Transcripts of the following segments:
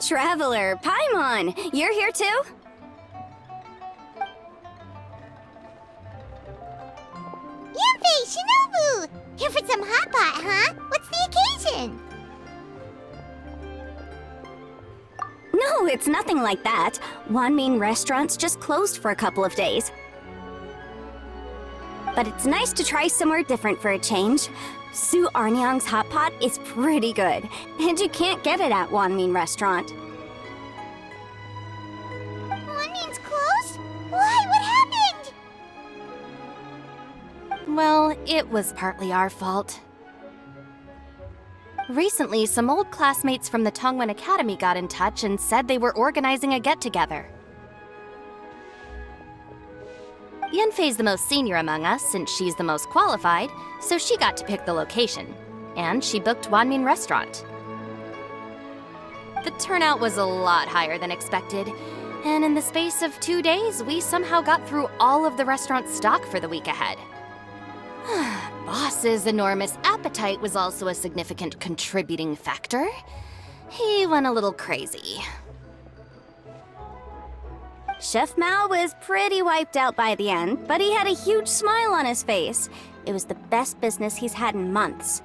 Traveler, Paimon, you're here too? Yanfei, Shinobu! Here for some hot pot, huh? What's the occasion? No, it's nothing like that. Wanmin restaurant's just closed for a couple of days. But it's nice to try somewhere different for a change. Su Arnyang's hot pot is pretty good, and you can't get it at Wanmin restaurant. Wanmin's closed? Why? What happened? Well, it was partly our fault. Recently, some old classmates from the Tongwen Academy got in touch and said they were organizing a get-together. Yanfei's the most senior among us since she's the most qualified, so she got to pick the location. And she booked Wanmin Restaurant. The turnout was a lot higher than expected, and in the space of 2 days, we somehow got through all of the restaurant's stock for the week ahead. Boss's enormous appetite was also a significant contributing factor. He went a little crazy. Chef Mao was pretty wiped out by the end, but he had a huge smile on his face. It was the best business he's had in months.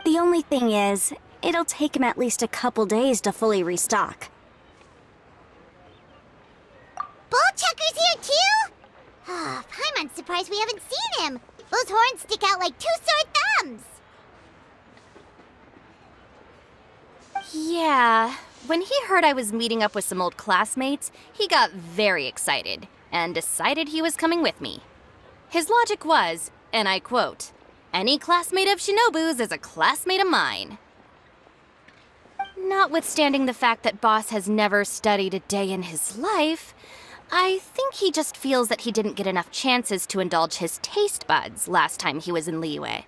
The only thing is, it'll take him at least a couple days to fully restock. Bullchucker's here too? Ah, Paimon's surprised we haven't seen him. Those horns stick out like two sore thumbs. Yeah, when he heard I was meeting up with some old classmates, he got very excited and decided he was coming with me. His logic was, and I quote, "Any classmate of Shinobu's is a classmate of mine." Notwithstanding the fact that Boss has never studied a day in his life, I think he just feels that he didn't get enough chances to indulge his taste buds last time he was in Liyue.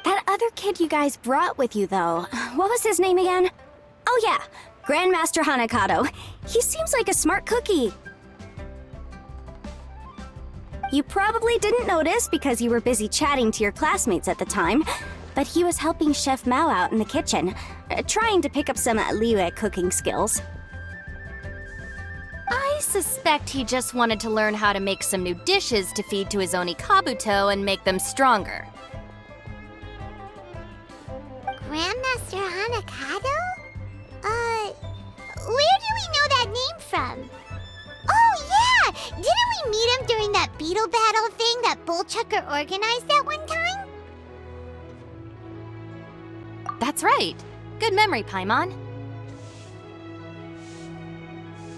That other kid you guys brought with you, though, what was his name again? Oh yeah, Grandmaster Hanakato. He seems like a smart cookie. You probably didn't notice because you were busy chatting to your classmates at the time, but he was helping Chef Mao out in the kitchen, trying to pick up some Liyue cooking skills. I suspect he just wanted to learn how to make some new dishes to feed to his Onikabuto and make them stronger. Grandmaster Hanakato? Where do we know that name from? Oh, yeah! Didn't we meet him during that beetle battle thing that Bullchucker organized that one time? That's right. Good memory, Paimon.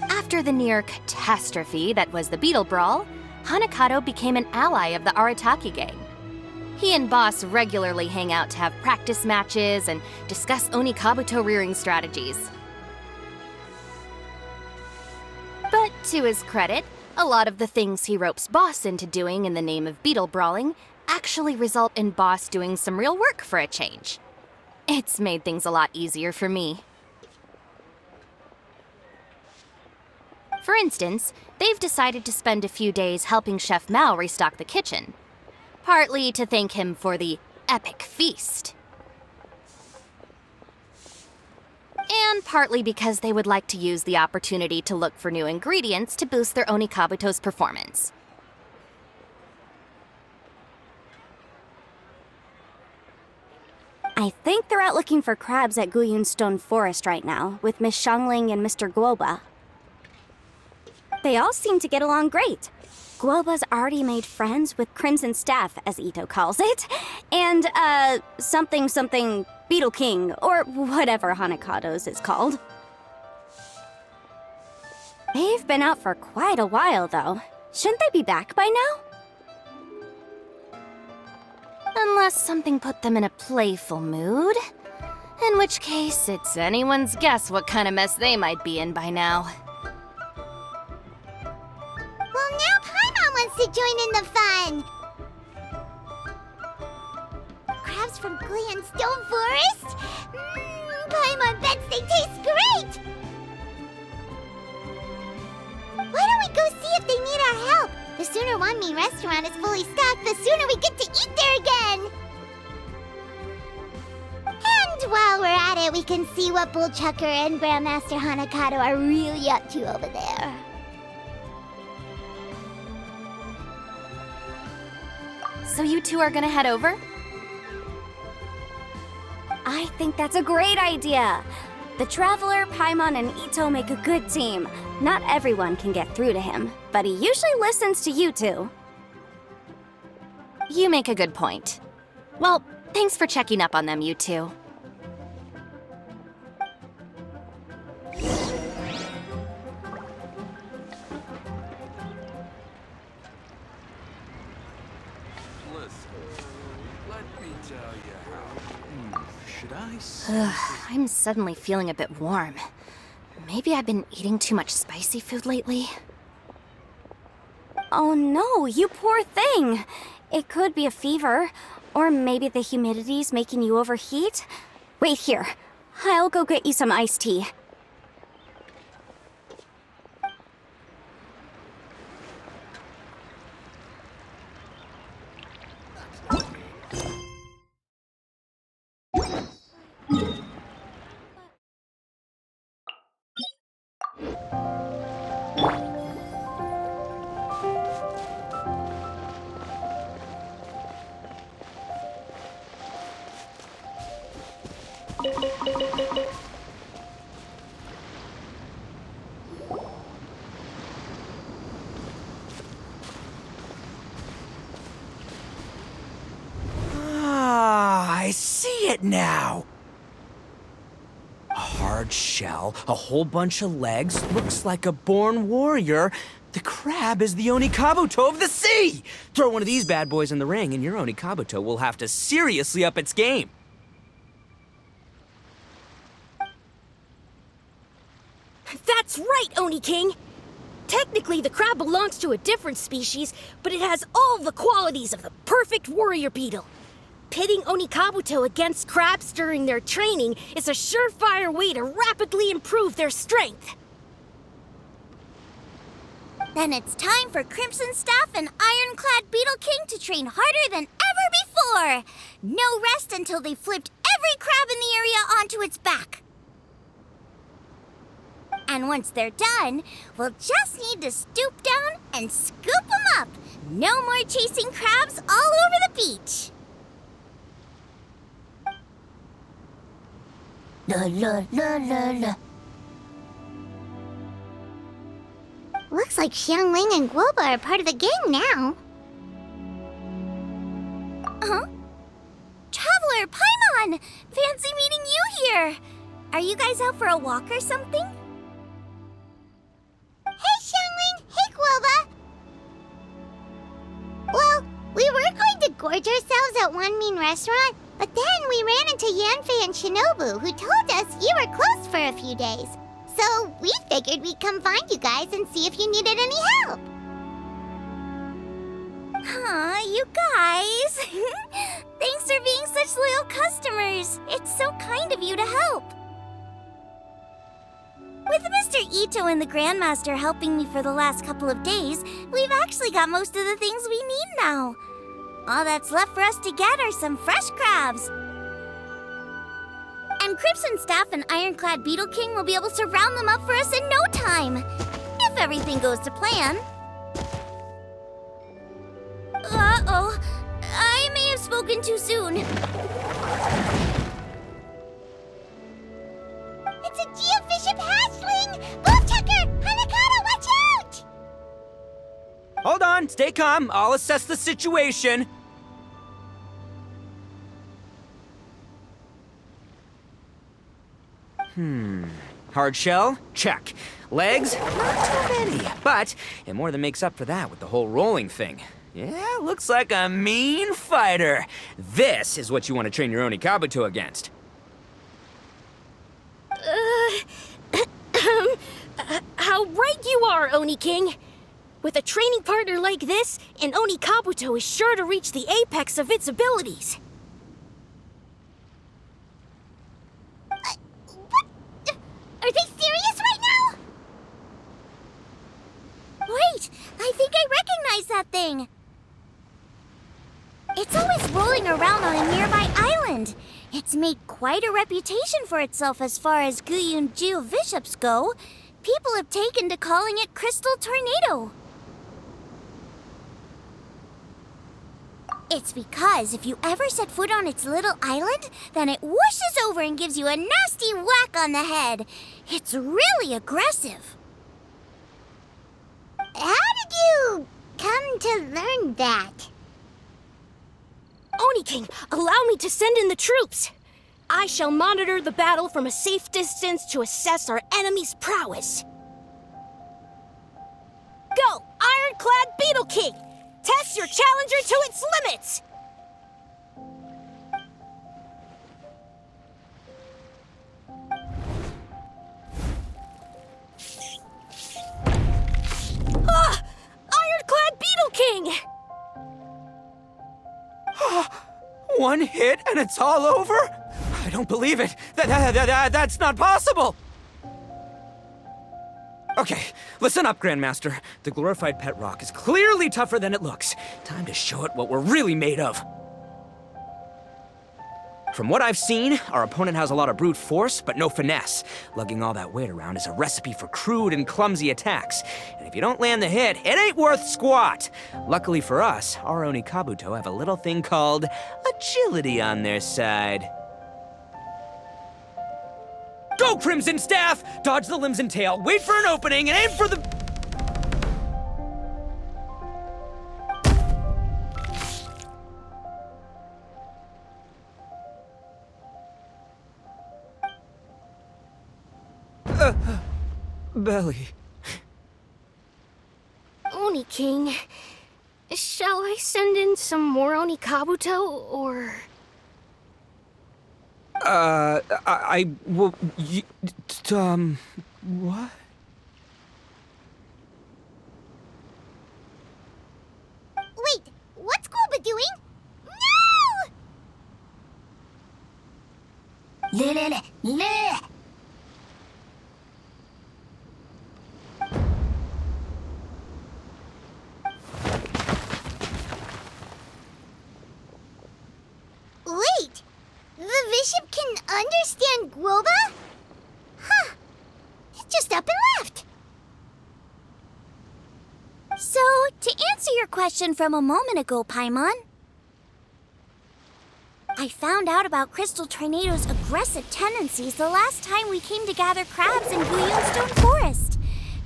After the near catastrophe that was the Beetle Brawl, Hanakato became an ally of the Arataki gang. He and Boss regularly hang out to have practice matches and discuss Onikabuto rearing strategies. But to his credit, a lot of the things he ropes Boss into doing in the name of beetle brawling actually result in Boss doing some real work for a change. It's made things a lot easier for me. For instance, they've decided to spend a few days helping Chef Mao restock the kitchen. Partly to thank him for the epic feast. And partly because they would like to use the opportunity to look for new ingredients to boost their Onikabuto's performance. I think they're out looking for crabs at Guyun Stone Forest right now, with Miss Shangling and Mr. Guoba. They all seem to get along great. Guoba's already made friends with Crimson Staff, as Ito calls it, and, something Beetle King, or whatever Hanakato's is called. They've been out for quite a while, though. Shouldn't they be back by now? Unless something put them in a playful mood. In which case, it's anyone's guess what kind of mess they might be in by now. Well, now Paimon wants to join in the fun! Crabs from Guyun Stone Forest? Paimon bets they taste great! Why don't we go see if they need our help? The sooner Wanmin restaurant is fully stocked, the sooner we get to eat there again! look and see what Bullchucker and Grandmaster Hanakato are really up to over there. So you two are gonna head over? I think that's a great idea. The Traveler, Paimon, and Ito make a good team. Not everyone can get through to him, but he usually listens to you two. You make a good point. Well, thanks for checking up on them, you two. I'm suddenly feeling a bit warm. Maybe I've been eating too much spicy food lately. Oh no, you poor thing! It could be a fever, or maybe the humidity's making you overheat. Wait here, I'll go get you some iced tea. I see it now! A hard shell, a whole bunch of legs, looks like a born warrior. The crab is the Onikabuto of the sea! Throw one of these bad boys in the ring and your Onikabuto will have to seriously up its game. That's right, Oni King! Technically, the crab belongs to a different species, but it has all the qualities of the perfect warrior beetle. Pitting Onikabuto against crabs during their training is a surefire way to rapidly improve their strength. Then it's time for Crimson Staff and Ironclad Beetle King to train harder than ever before! No rest until they've flipped every crab in the area onto its back. And once they're done, we'll just need to stoop down and scoop them up. No more chasing crabs all over the beach. La la la la la. Looks like Xiangling and Guoba are part of the gang now. Huh? Traveler, Paimon! Fancy meeting you here! Are you guys out for a walk or something? Hey, Xiangling! Hey, Guoba! Well, we were going to gorge ourselves at one mean restaurant, but then we ran into Yanfei and Shinobu, who told us you were closed for a few days. So we figured we'd come find you guys and see if you needed any help. Aw, you guys. Thanks for being such loyal customers. It's so kind of you to help. With Mr. Ito and the Grandmaster helping me for the last couple of days, we've actually got most of the things we need now. All that's left for us to get are some fresh crabs. And Crimson Staff and Ironclad Beetle King will be able to round them up for us in no time. If everything goes to plan. Uh-oh. I may have spoken too soon. It's a geofiship hatchling! Bullchucker! Hanakato, watch out! Hold on, stay calm. I'll assess the situation. Hard shell? Check. Legs? Not too many. But it more than makes up for that with the whole rolling thing. Yeah, looks like a mean fighter. This is what you want to train your Onikabuto against. How right you are, Oni King! With a training partner like this, an Onikabuto is sure to reach the apex of its abilities. Are they serious right now? Wait, I think I recognize that thing. It's a always rolling around on a nearby island. It's made quite a reputation for itself as far as Guyun geoviships go. People have taken to calling it Crystal Tornado. It's because if you ever set foot on its little island, then it whooshes over and gives you a nasty whack on the head. It's really aggressive. How did you come to learn that? Oni King, allow me to send in the troops. I shall monitor the battle from a safe distance to assess our enemy's prowess. Go, Ironclad Beetle King! Test your challenger to its limits! Ah! Ironclad Beetle King! One hit and it's all over? I don't believe it. That's not possible. Okay, listen up, Grandmaster. The glorified pet rock is clearly tougher than it looks. Time to show it what we're really made of. From what I've seen, our opponent has a lot of brute force, but no finesse. Lugging all that weight around is a recipe for crude and clumsy attacks. And if you don't land the hit, it ain't worth squat. Luckily for us, our Oni Kabuto have a little thing called agility on their side. Go, Crimson Staff! Dodge the limbs and tail, wait for an opening, and aim for the... belly. Oni King, shall I send in some more Oni Kabuto, or... Well, what? Wait, what's Kuba doing? No! Wait! The Bishop can understand Guoba? Huh. It just up and left. So, to answer your question from a moment ago, Paimon, I found out about Crystal Tornado's aggressive tendencies the last time we came to gather crabs in Guyunstone Forest.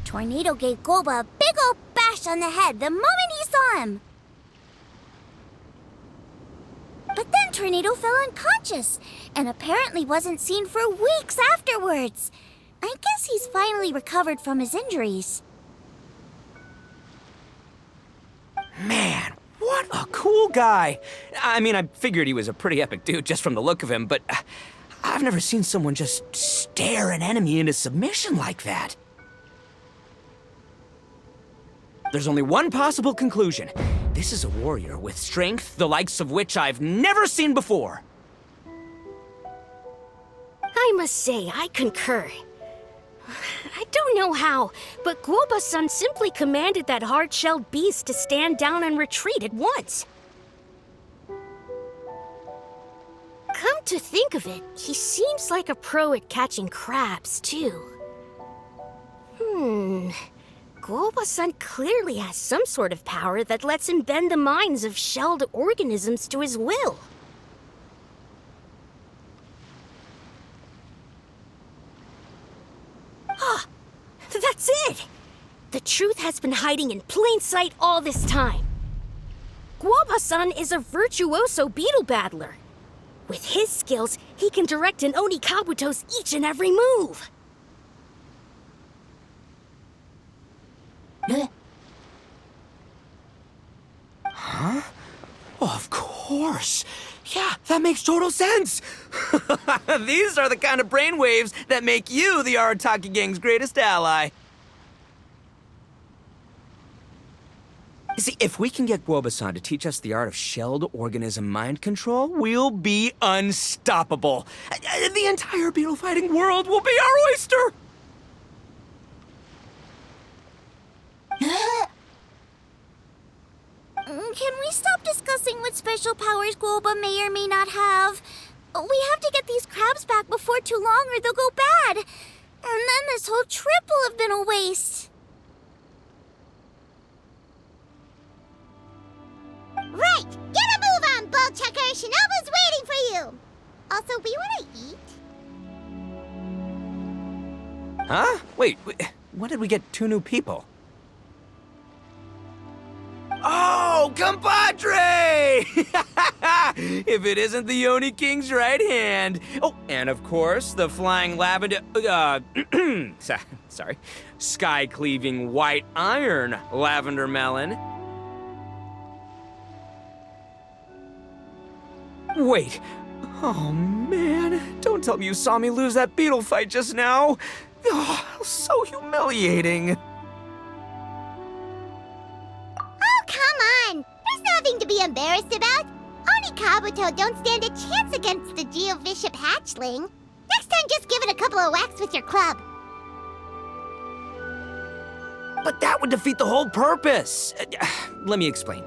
Tornado gave Guoba a big ol' bash on the head the moment he saw him. But then Tornado fell unconscious, and apparently wasn't seen for weeks afterwards. I guess he's finally recovered from his injuries. Man, what a cool guy! I mean, I figured he was a pretty epic dude just from the look of him, but I've never seen someone just stare an enemy into submission like that. There's only one possible conclusion. This is a warrior with strength, the likes of which I've never seen before. I must say, I concur. I don't know how, but Guoba-san simply commanded that hard-shelled beast to stand down and retreat at once. Come to think of it, he seems like a pro at catching crabs, too. Guoba-san clearly has some sort of power that lets him bend the minds of shelled organisms to his will. Ah, that's it! The truth has been hiding in plain sight all this time. Guoba-san is a virtuoso beetle battler. With his skills, he can direct an Oni Kabuto's each and every move. Huh? Oh, of course. Yeah, that makes total sense. These are the kind of brainwaves that make you the Arataki gang's greatest ally. You see, if we can get Guoba-san to teach us the art of shelled organism mind control, we'll be unstoppable. The entire beetle fighting world will be our oyster. Can we stop discussing what special powers Guoba may or may not have? We have to get these crabs back before too long or they'll go bad. And then this whole trip will have been a waste. Right! Get a move on, Bull Chucker! Shinobu's waiting for you! Also, we want to eat? Huh? Wait, when did we get 2 new people? Oh, compadre! If it isn't the Oni King's right hand. Oh, and of course, the flying lavender, sorry, sky-cleaving white iron lavender melon. Wait. Oh, man. Don't tell me you saw me lose that beetle fight just now. Oh, so humiliating. Oh, come on! There's nothing to be embarrassed about. Oni Kabuto don't stand a chance against the Geovishap hatchling. Next time, just give it a couple of whacks with your club. But that would defeat the whole purpose. Let me explain.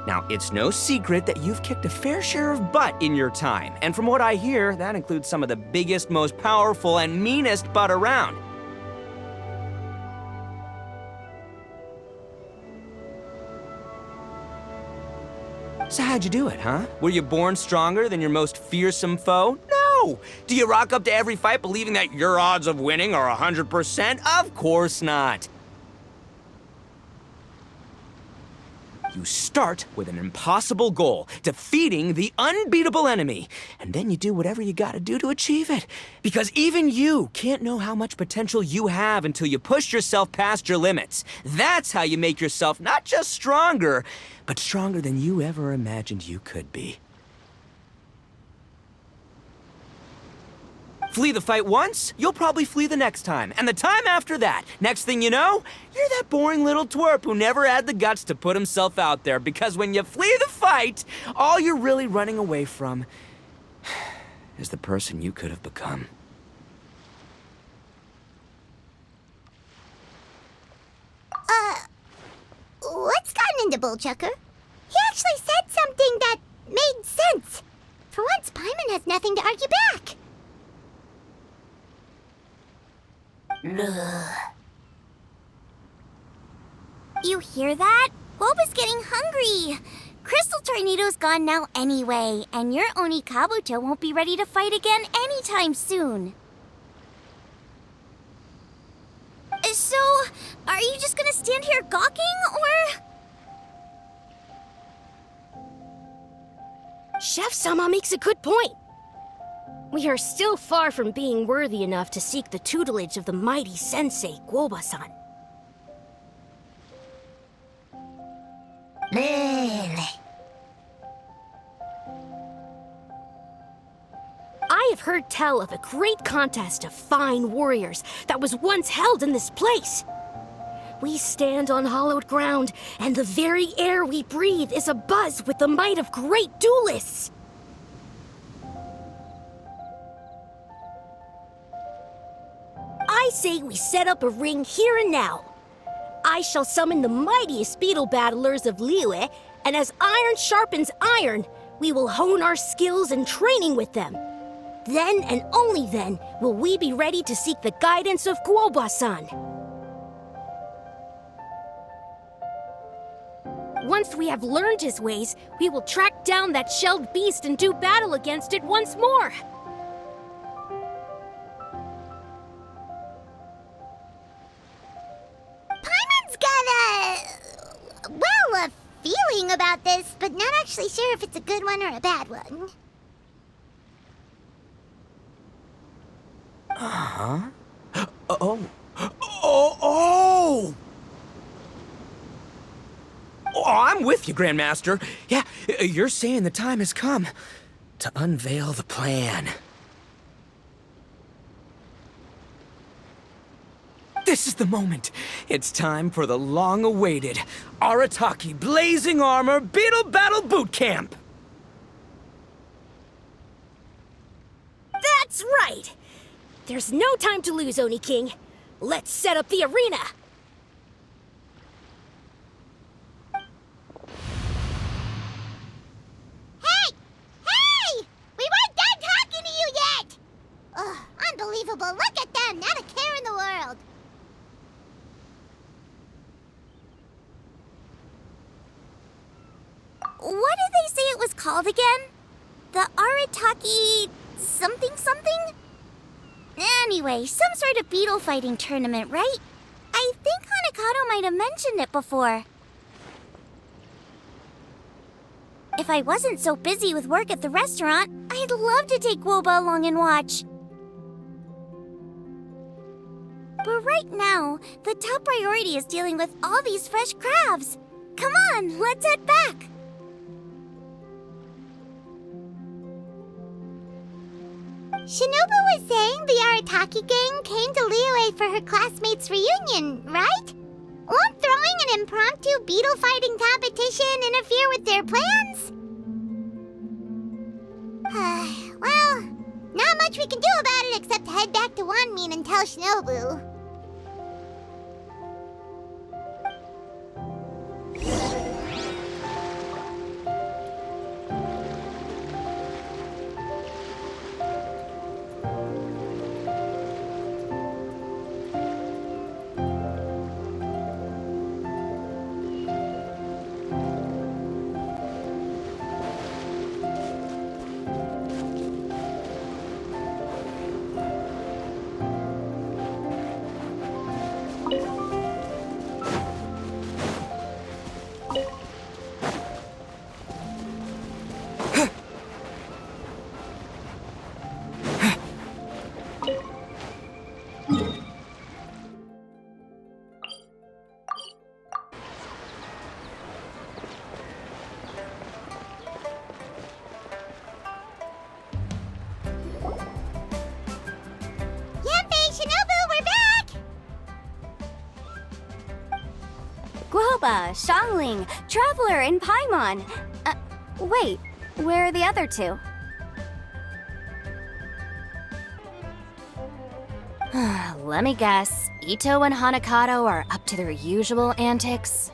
Now, it's no secret that you've kicked a fair share of butt in your time. And from what I hear, that includes some of the biggest, most powerful, and meanest butt around. So how'd you do it, huh? Were you born stronger than your most fearsome foe? No! Do you rock up to every fight believing that your odds of winning are 100%? Of course not. You start with an impossible goal, defeating the unbeatable enemy. And then you do whatever you gotta do to achieve it. Because even you can't know how much potential you have until you push yourself past your limits. That's how you make yourself not just stronger, but stronger than you ever imagined you could be. Flee the fight once, you'll probably flee the next time, and the time after that. Next thing you know, you're that boring little twerp who never had the guts to put himself out there, because when you flee the fight, all you're really running away from is the person you could have become. What's gotten into Bullchucker? He actually said something that made sense. For once, Paimon has nothing to argue back. You hear that? Boba's getting hungry. Crystal Tornado's gone now anyway, and your Oni Kabuto won't be ready to fight again anytime soon. So, are you just gonna stand here gawking, or...? Chef Sama makes a good point. We are still far from being worthy enough to seek the tutelage of the mighty sensei, Guoba-san. I have heard tell of a great contest of fine warriors that was once held in this place. We stand on hallowed ground, and the very air we breathe is abuzz with the might of great duelists. I say we set up a ring here and now. I shall summon the mightiest beetle battlers of Liyue, and as iron sharpens iron, we will hone our skills and training with them. Then and only then will we be ready to seek the guidance of Guoba-san. Once we have learned his ways, we will track down that shelled beast and do battle against it once more. Paimon's got a feeling about this, but not actually sure if it's a good one or a bad one. Uh-huh. Oh, I'm with you, Grandmaster. Yeah, you're saying the time has come to unveil the plan. This is the moment. It's time for the long-awaited Arataki Blazing Armor Beetle Battle Boot Camp. That's right! There's no time to lose, Oni King. Let's set up the arena! called again? The Arataki something something? Anyway, some sort of beetle fighting tournament, right? I think Hanakato might have mentioned it before. If I wasn't so busy with work at the restaurant, I'd love to take Guoba along and watch. But right now, the top priority is dealing with all these fresh crabs. Come on, let's head back. Shinobu was saying the Arataki gang came to Liyue for her classmates' reunion, right? Won't throwing an impromptu beetle fighting competition interfere with their plans? Well, not much we can do about it except head back to Wanmin and tell Shinobu. Guoba, Xiangling, Traveler, and Paimon. Wait, where are the other two? Let me guess. Ito and Hanakato are up to their usual antics.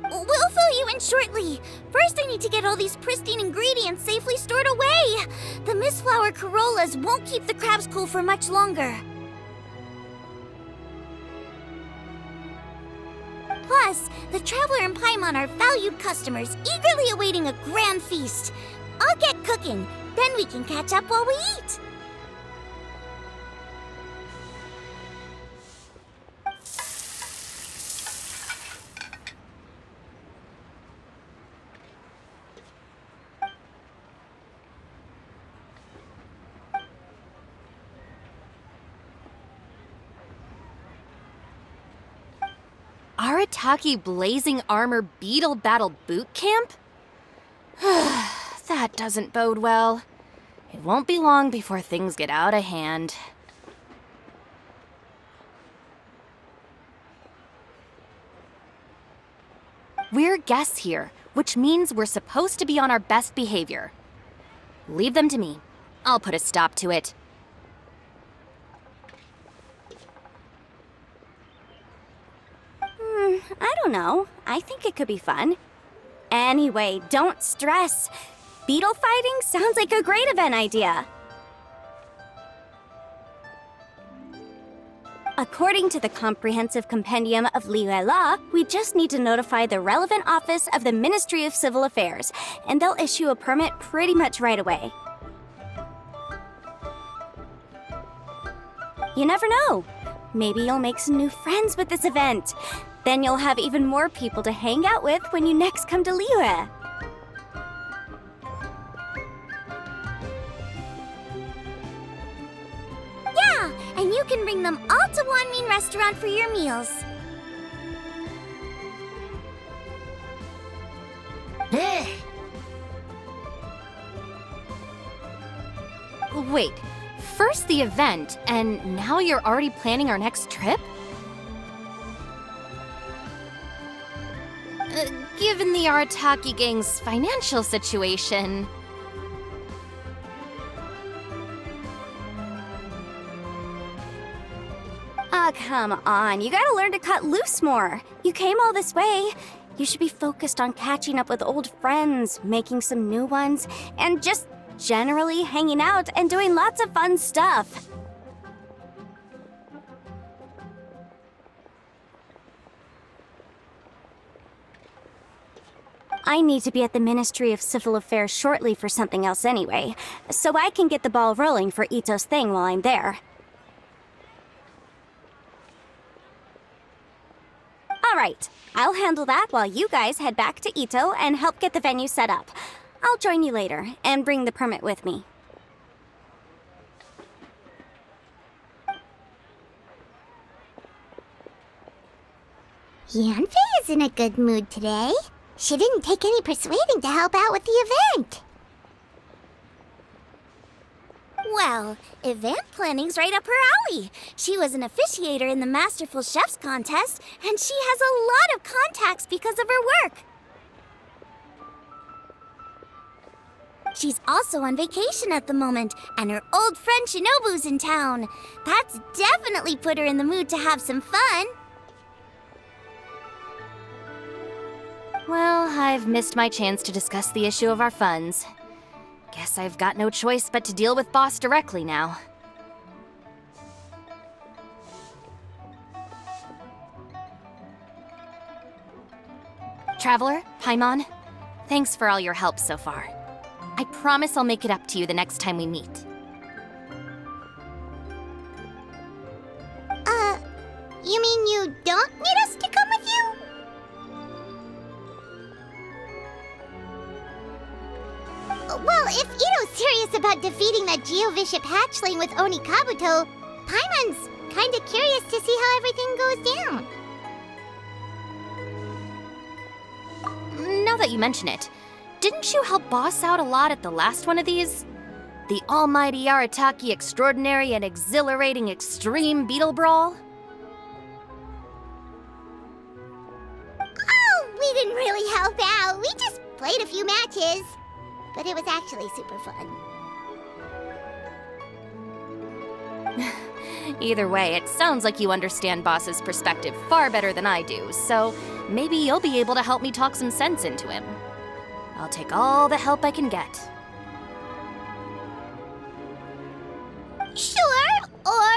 We'll fill you in shortly. First, I need to get all these pristine ingredients safely stored away. The mistflower corollas won't keep the crabs cool for much longer. Plus, the Traveler and Paimon are valued customers, eagerly awaiting a grand feast. I'll get cooking, then we can catch up while we eat. Arataki Blazing Armor Beetle Battle Boot Camp? That doesn't bode well. It won't be long before things get out of hand. We're guests here, which means we're supposed to be on our best behavior. Leave them to me. I'll put a stop to it. I don't know. I think it could be fun. Anyway, don't stress. Beetle fighting sounds like a great event idea. According to the Comprehensive Compendium of Liyue Law, we just need to notify the relevant office of the Ministry of Civil Affairs, and they'll issue a permit pretty much right away. You never know. Maybe you'll make some new friends with this event. Then you'll have even more people to hang out with when you next come to Liyue. Yeah, and you can bring them all to Wanmin Restaurant for your meals. Wait, first the event, and now you're already planning our next trip? Given the Arataki gang's financial situation... Ah, come on. You gotta learn to cut loose more. You came all this way. You should be focused on catching up with old friends, making some new ones, and just generally hanging out and doing lots of fun stuff. I need to be at the Ministry of Civil Affairs shortly for something else anyway, so I can get the ball rolling for Ito's thing while I'm there. Alright, I'll handle that while you guys head back to Ito and help get the venue set up. I'll join you later and bring the permit with me. Yanfei is in a good mood today. She didn't take any persuading to help out with the event. Well, event planning's right up her alley. She was an officiator in the Masterful Chefs contest, and she has a lot of contacts because of her work. She's also on vacation at the moment, and her old friend Shinobu's in town. That's definitely put her in the mood to have some fun. Well, I've missed my chance to discuss the issue of our funds. Guess I've got no choice but to deal with Boss directly now. Traveler, Paimon, thanks for all your help so far. I promise I'll make it up to you the next time we meet. You mean you don't need us to come with you? Well, if Ito's serious about defeating that Geovishap hatchling with Oni Kabuto, Paimon's kinda curious to see how everything goes down. Now that you mention it, didn't you help Boss out a lot at the last one of these? The almighty Arataki extraordinary and exhilarating extreme beetle brawl? Oh, we didn't really help out. We just played a few matches. But it was actually super fun. Either way, it sounds like you understand Boss's perspective far better than I do, so maybe you'll be able to help me talk some sense into him. I'll take all the help I can get. Sure, or,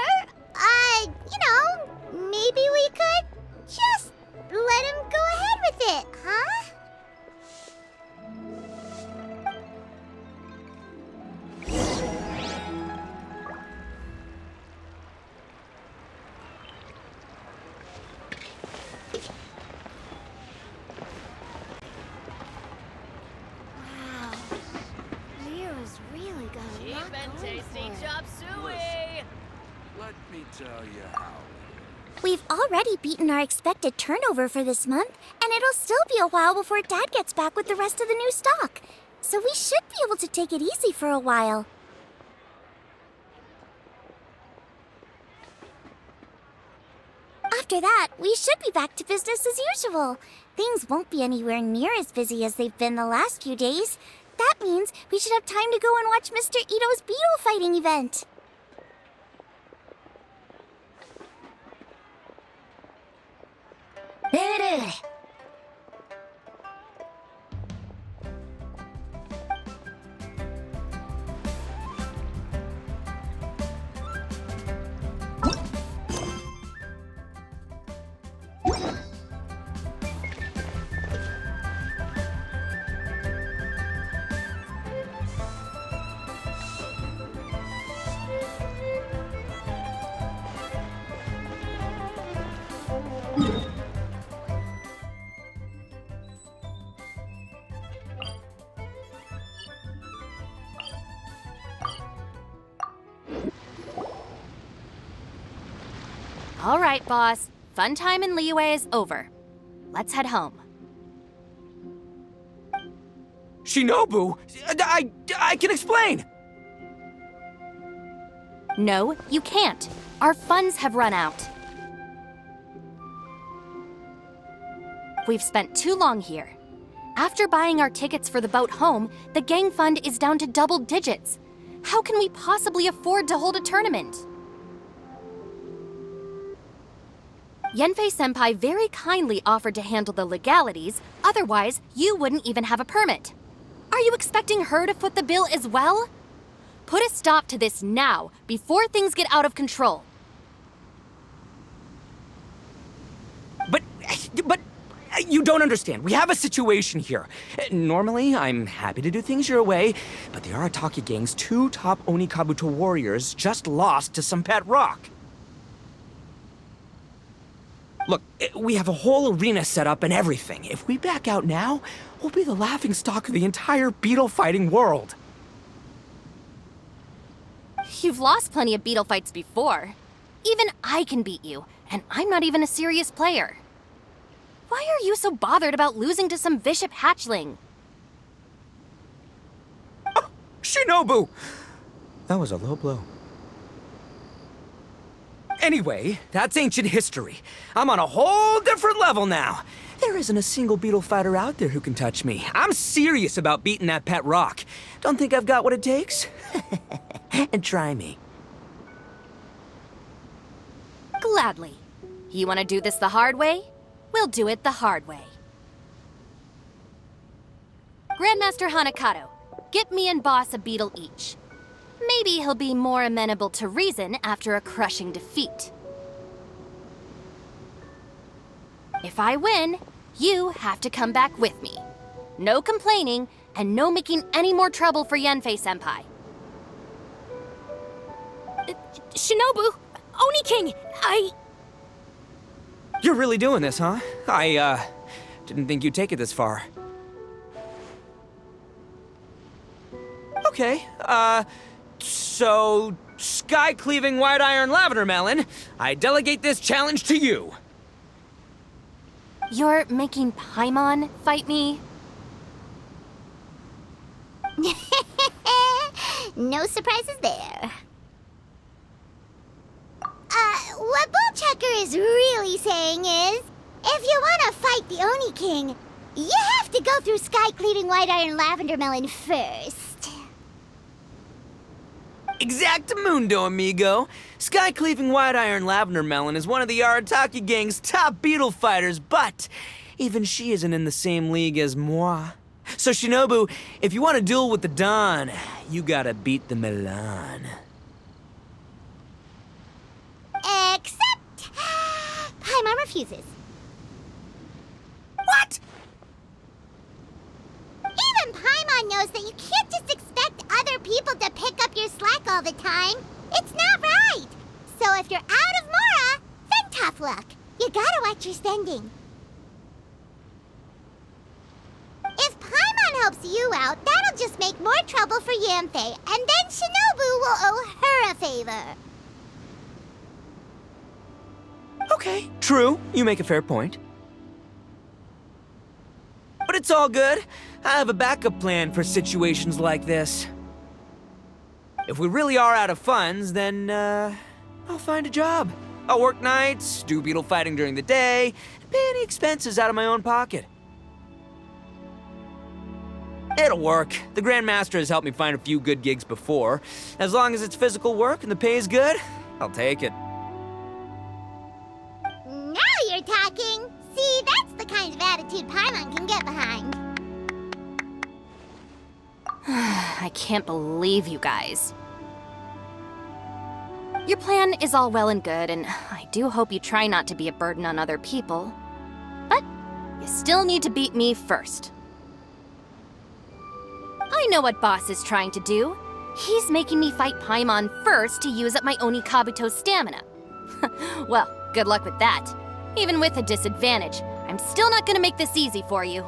maybe we could just let him go ahead with it, huh? We've already beaten our expected turnover for this month, and it'll still be a while before Dad gets back with the rest of the new stock. So we should be able to take it easy for a while. After that, we should be back to business as usual. Things won't be anywhere near as busy as they've been the last few days. That means we should have time to go and watch Mr. Ito's beetle fighting event. All right, Boss. Fun time in Liyue is over. Let's head home. Shinobu? I can explain! No, you can't. Our funds have run out. We've spent too long here. After buying our tickets for the boat home, the gang fund is down to double digits. How can we possibly afford to hold a tournament? Yanfei-senpai very kindly offered to handle the legalities, otherwise you wouldn't even have a permit. Are you expecting her to foot the bill as well? Put a stop to this now, before things get out of control. But You don't understand. We have a situation here. Normally, I'm happy to do things your way, but the Arataki gang's 2 top Oni Kabuto warriors just lost to Sempet Rock. Look, we have a whole arena set up and everything. If we back out now, we'll be the laughingstock of the entire beetle fighting world. You've lost plenty of beetle fights before. Even I can beat you, and I'm not even a serious player. Why are you so bothered about losing to some bishop hatchling? Oh, Shinobu! That was a low blow. Anyway, that's ancient history. I'm on a whole different level now. There isn't a single beetle fighter out there who can touch me. I'm serious about beating that pet rock. Don't think I've got what it takes? And try me. Gladly. You want to do this the hard way? We'll do it the hard way. Grandmaster Hanakato, get me and Boss a beetle each. Maybe he'll be more amenable to reason after a crushing defeat. If I win, you have to come back with me. No complaining, and no making any more trouble for Yanfei-senpai. Shinobu, Oni King, You're really doing this, huh? I didn't think you'd take it this far. Okay, so, sky-cleaving white iron lavender melon, I delegate this challenge to you. You're making Paimon fight me? No surprises there. What Bullchucker is really saying is, if you want to fight the Oni King, you have to go through sky-cleaving white iron lavender melon first. Exactamundo, amigo. Sky-cleaving white iron lavender melon is one of the Arataki gang's top beetle fighters, but even she isn't in the same league as moi. So Shinobu, if you want to duel with the Don, you gotta beat the Milan. Except... Paimon refuses. What? Even Paimon knows that you can't just expect other people to pick up your slack all the time. It's not right. So if you're out of Mora, then tough luck. You gotta watch your spending. If Paimon helps you out, that'll just make more trouble for Yanfei, and then Shinobu will owe her a favor. Okay, true. You make a fair point. But it's all good. I have a backup plan for situations like this. If we really are out of funds, then, I'll find a job. I'll work nights, do beetle fighting during the day, and pay any expenses out of my own pocket. It'll work. The Grandmaster has helped me find a few good gigs before. As long as it's physical work and the pay's good, I'll take it. Now you're talking. See, that's the kind of attitude Paimon can get behind. I can't believe you guys. Your plan is all well and good, and I do hope you try not to be a burden on other people. But you still need to beat me first. I know what Boss is trying to do. He's making me fight Paimon first to use up my Oni Kabuto's stamina. Well, good luck with that. Even with a disadvantage, I'm still not gonna make this easy for you.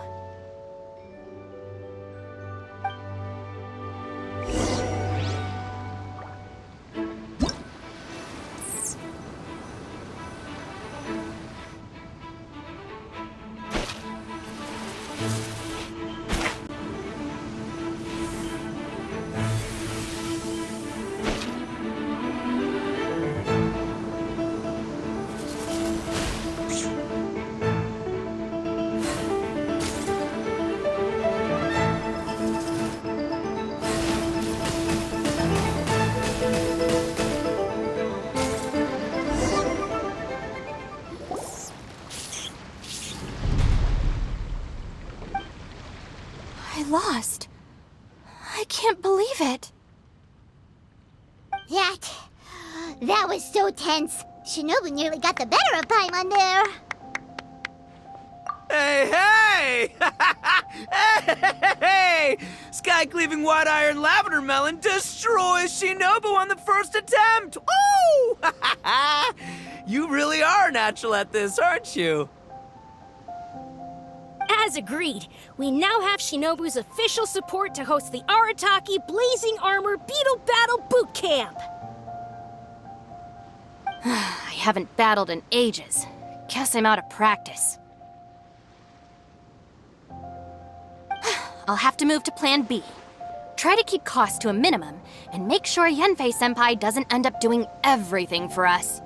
I lost. I can't believe it. That was so tense. Shinobu nearly got the better of Paimon there. Hey, hey! Hey! Sky-cleaving white iron lavender melon destroys Shinobu on the first attempt! Ooh! You really are natural at this, aren't you? As agreed, we now have Shinobu's official support to host the Arataki Blazing Armor Beetle Battle Boot Camp. I haven't battled in ages. Guess I'm out of practice. I'll have to move to Plan B. Try to keep costs to a minimum, and make sure Yanfei-senpai doesn't end up doing everything for us.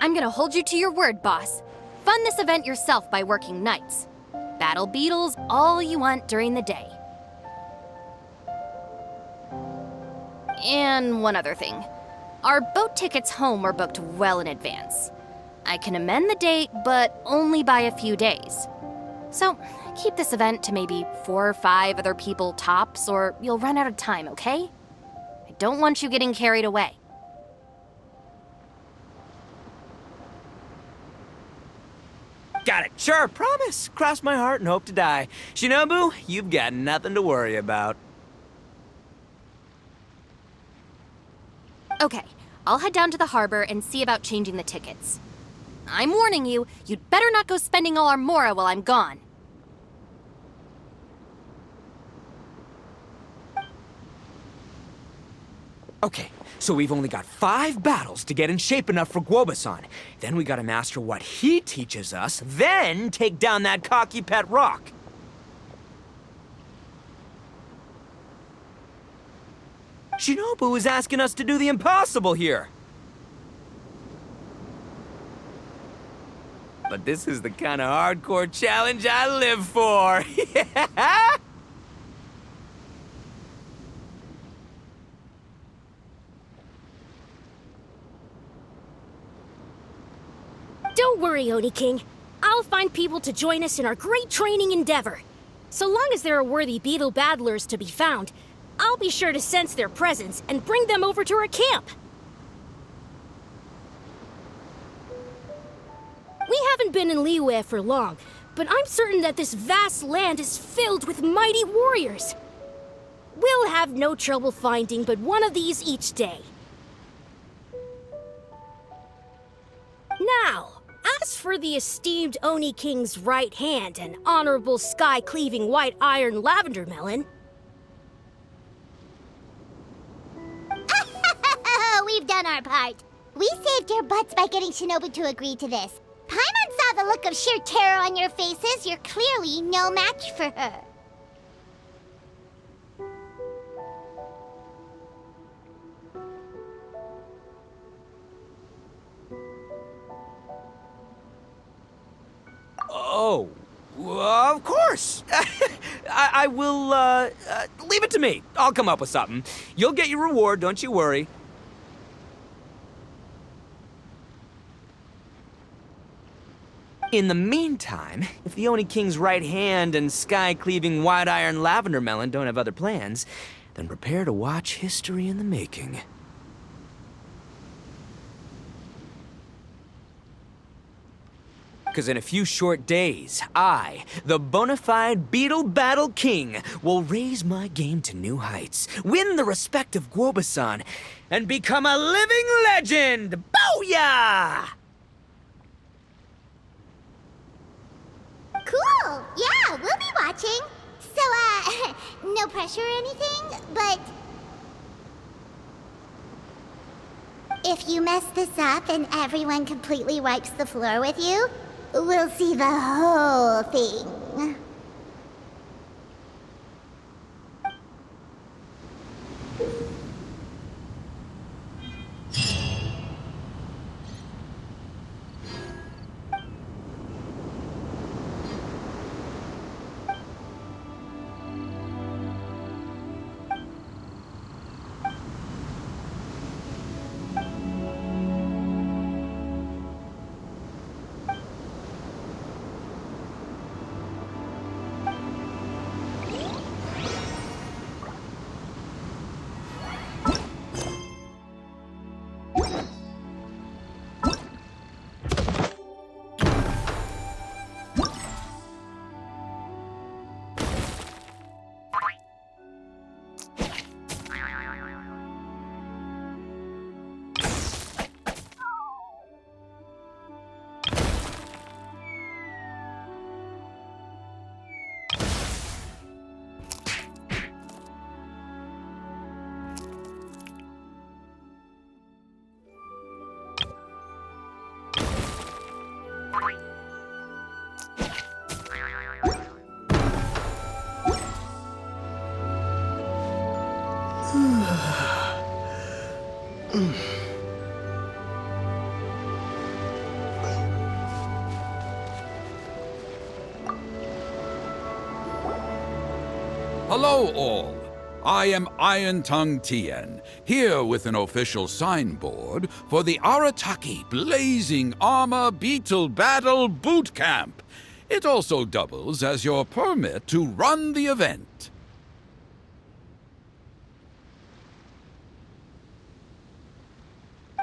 I'm gonna hold you to your word, boss. Fund this event yourself by working nights. Battle beetles all you want during the day. And one other thing. Our boat tickets home were booked well in advance. I can amend the date, but only by a few days. So, keep this event to maybe 4 or 5 other people tops, or you'll run out of time, okay? I don't want you getting carried away. Got it. Sure, promise. Cross my heart and hope to die. Shinobu, you've got nothing to worry about. Okay, I'll head down to the harbor and see about changing the tickets. I'm warning you, you'd better not go spending all our mora while I'm gone. Okay, so we've only got 5 battles to get in shape enough for Guoba-san. Then we gotta master what he teaches us, then take down that cocky pet rock. Shinobu is asking us to do the impossible here. But this is the kind of hardcore challenge I live for. Yeah! Don't worry, Oni King. I'll find people to join us in our great training endeavor. So long as there are worthy beetle battlers to be found, I'll be sure to sense their presence and bring them over to our camp. We haven't been in Liyue for long, but I'm certain that this vast land is filled with mighty warriors. We'll have no trouble finding but one of these each day. Now, as for the esteemed Oni King's right hand and honorable sky-cleaving white iron lavender melon... We've done our part. We saved your butts by getting Shinobu to agree to this. Paimon saw the look of sheer terror on your faces. You're clearly no match for her. Oh, of course. I will, leave it to me. I'll come up with something. You'll get your reward, don't you worry. In the meantime, if the Oni King's right hand and sky-cleaving white iron lavender melon don't have other plans, then prepare to watch history in the making. Because in a few short days, I, the bona fide Beetle Battle King, will raise my game to new heights, win the respect of Guoba-san, and become a living legend! Booyah! Cool! Yeah, we'll be watching. So, no pressure or anything, but... if you mess this up and everyone completely wipes the floor with you, we'll see the whole thing. Hello, all. I am Iron Tongue Tien, here with an official signboard for the Arataki Blazing Armor Beetle Battle Boot Camp. It also doubles as your permit to run the event.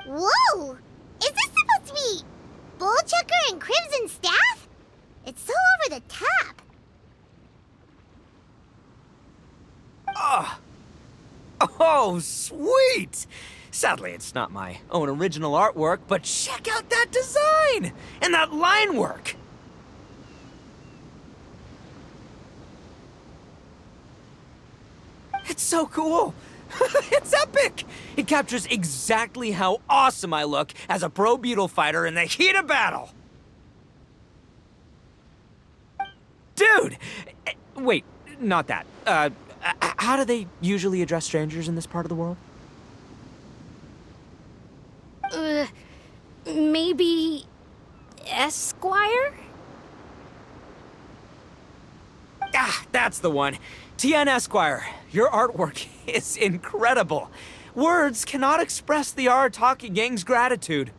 Whoa! Is this supposed to be Bullchucker and Crimson Staff? It's so over the top. Oh, sweet! Sadly, it's not my own original artwork, but check out that design! And that line work! It's so cool! It's epic! It captures exactly how awesome I look as a pro beetle fighter in the heat of battle! Dude! Wait, not that. How do they usually address strangers in this part of the world? Maybe Esquire? Ah, that's the one. Tien Esquire, your artwork is incredible. Words cannot express the Arataki gang's gratitude.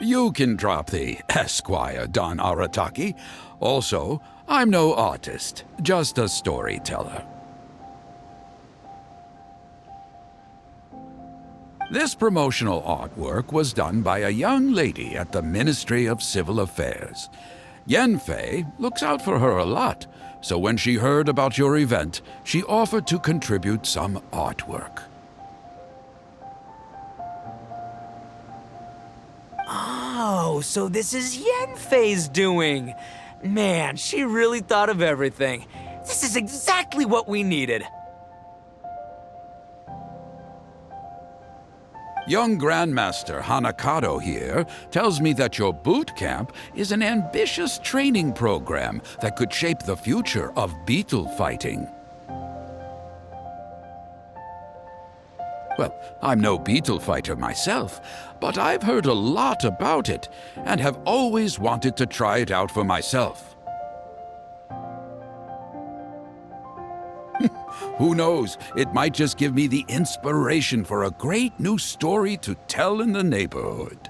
You can drop the Esquire, Don Arataki. Also, I'm no artist, just a storyteller. This promotional artwork was done by a young lady at the Ministry of Civil Affairs. Yanfei looks out for her a lot, so when she heard about your event, she offered to contribute some artwork. Oh, so this is Yanfei's doing. Man, she really thought of everything. This is exactly what we needed. Young Grandmaster Hanakado here tells me that your boot camp is an ambitious training program that could shape the future of beetle fighting. Well, I'm no beetle fighter myself, but I've heard a lot about it and have always wanted to try it out for myself. Who knows, it might just give me the inspiration for a great new story to tell in the neighborhood.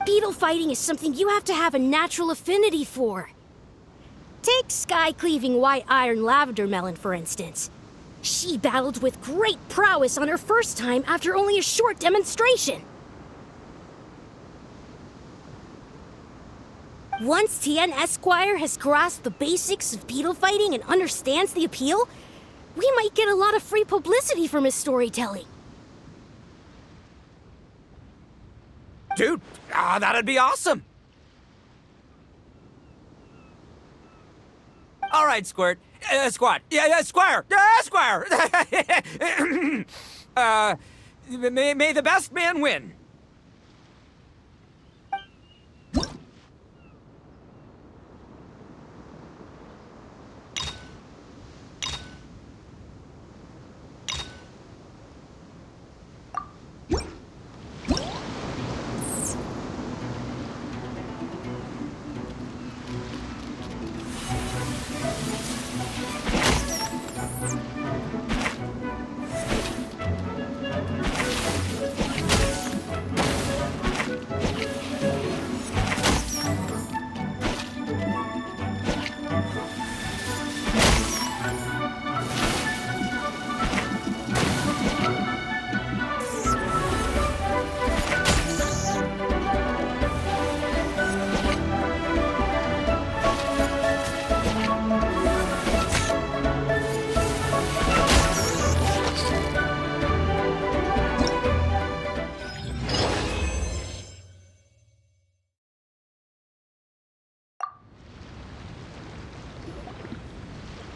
Beetle fighting is something you have to have a natural affinity for. Take sky-cleaving white iron lavender melon, for instance. She battled with great prowess on her first time after only a short demonstration. Once Tien Esquire has grasped the basics of beetle fighting and understands the appeal, we might get a lot of free publicity from his storytelling. Dude, that'd be awesome. All right, Squirt. Squad. Yeah, Squire. Squire. May the best man win.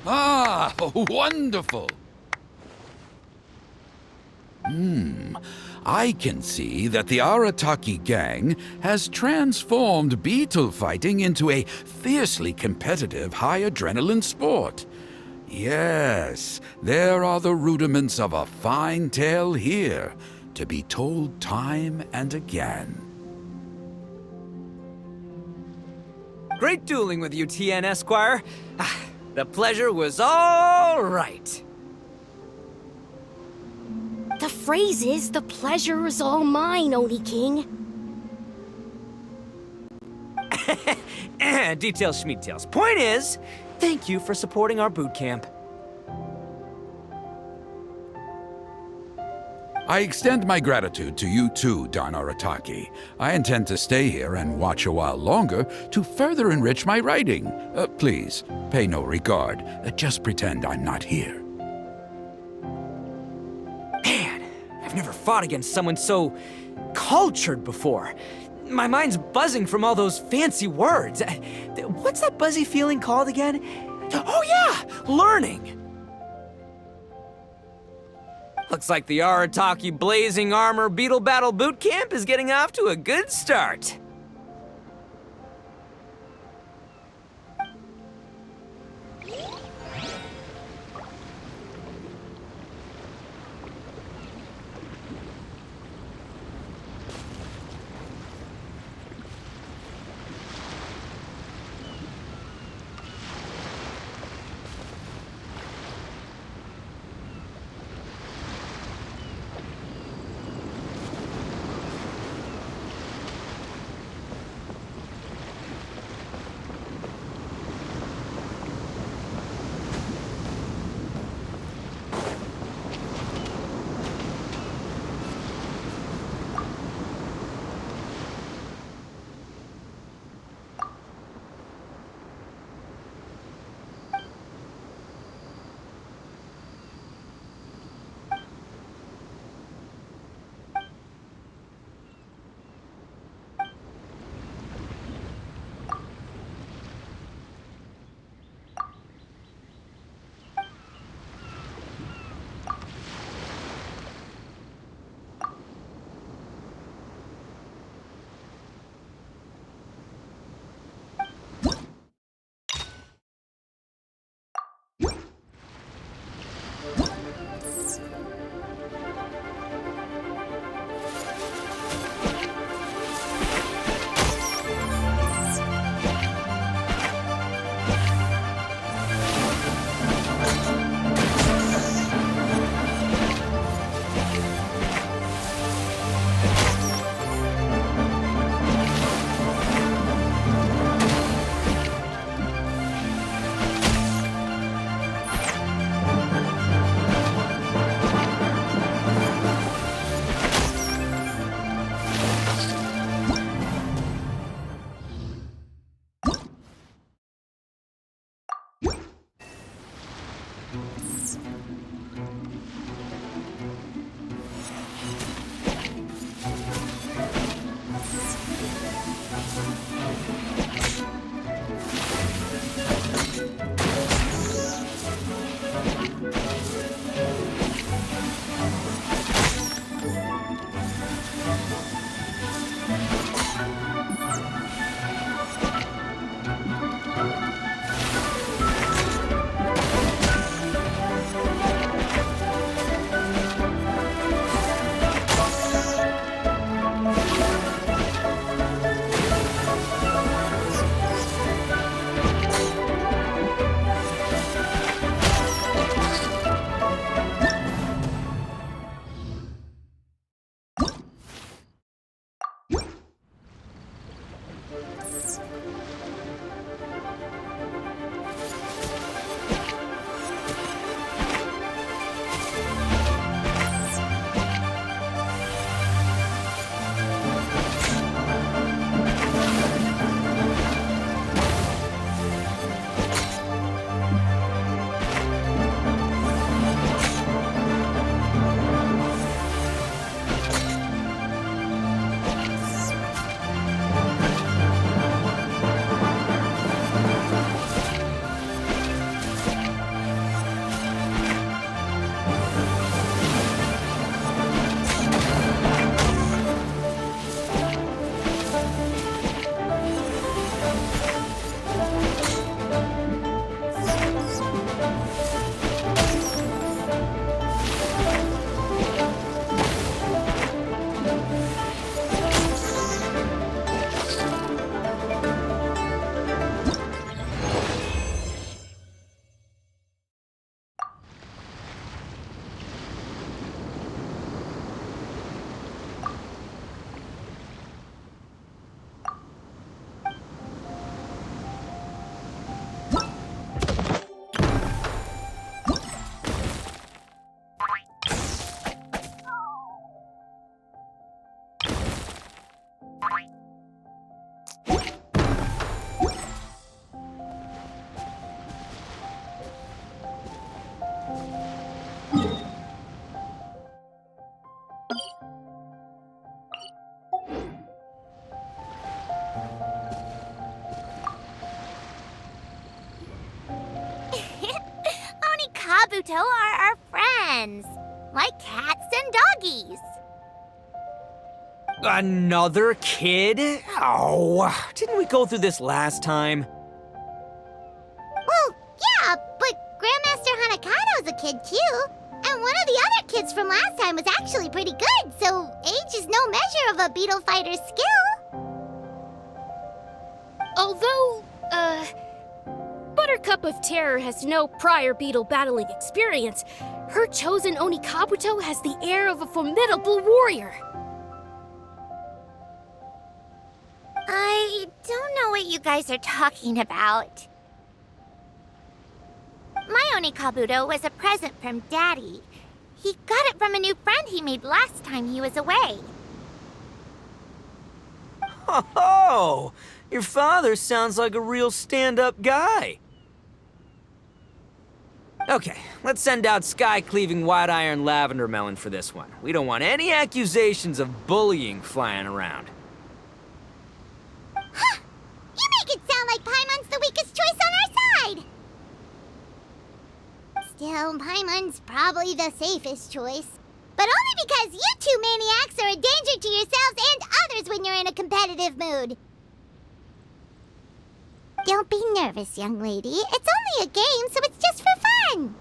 Ah, wonderful! I can see that the Arataki gang has transformed beetle fighting into a fiercely competitive high-adrenaline sport. Yes, there are the rudiments of a fine tale here, to be told time and again. Great dueling with you, TN Esquire. The pleasure was all right. The phrase is, the pleasure is all mine, Oni King. Details, schmeetails. Point is, thank you for supporting our boot camp. I extend my gratitude to you too, Don Arataki. I intend to stay here and watch a while longer to further enrich my writing. Please, pay no regard. Just pretend I'm not here. Man, I've never fought against someone so cultured before. My mind's buzzing from all those fancy words. What's that buzzy feeling called again? Oh yeah, learning. Looks like the Arataki Blazing Armor Beetle Battle Boot Camp is getting off to a good start. Kabuto are our friends, like cats and doggies. Another kid? Oh, didn't we go through this last time? Well, yeah, but Grandmaster Hanakado's a kid too. And one of the other kids from last time was actually pretty good, so age is no measure of a beetle fighter's skill. Although, Buttercup of Terror has no prior beetle battling experience, her chosen Oni Kabuto has the air of a formidable warrior. I don't know what you guys are talking about. My Oni Kabuto was a present from Daddy. He got it from a new friend he made last time he was away. Oh, your father sounds like a real stand-up guy. Okay, let's send out sky-cleaving white-iron lavender melon for this one. We don't want any accusations of bullying flying around. Huh! You make it sound like Paimon's the weakest choice on our side! Still, Paimon's probably the safest choice. But only because you two maniacs are a danger to yourselves and others when you're in a competitive mood. Don't be nervous, young lady. It's only a game, so it's just for fun.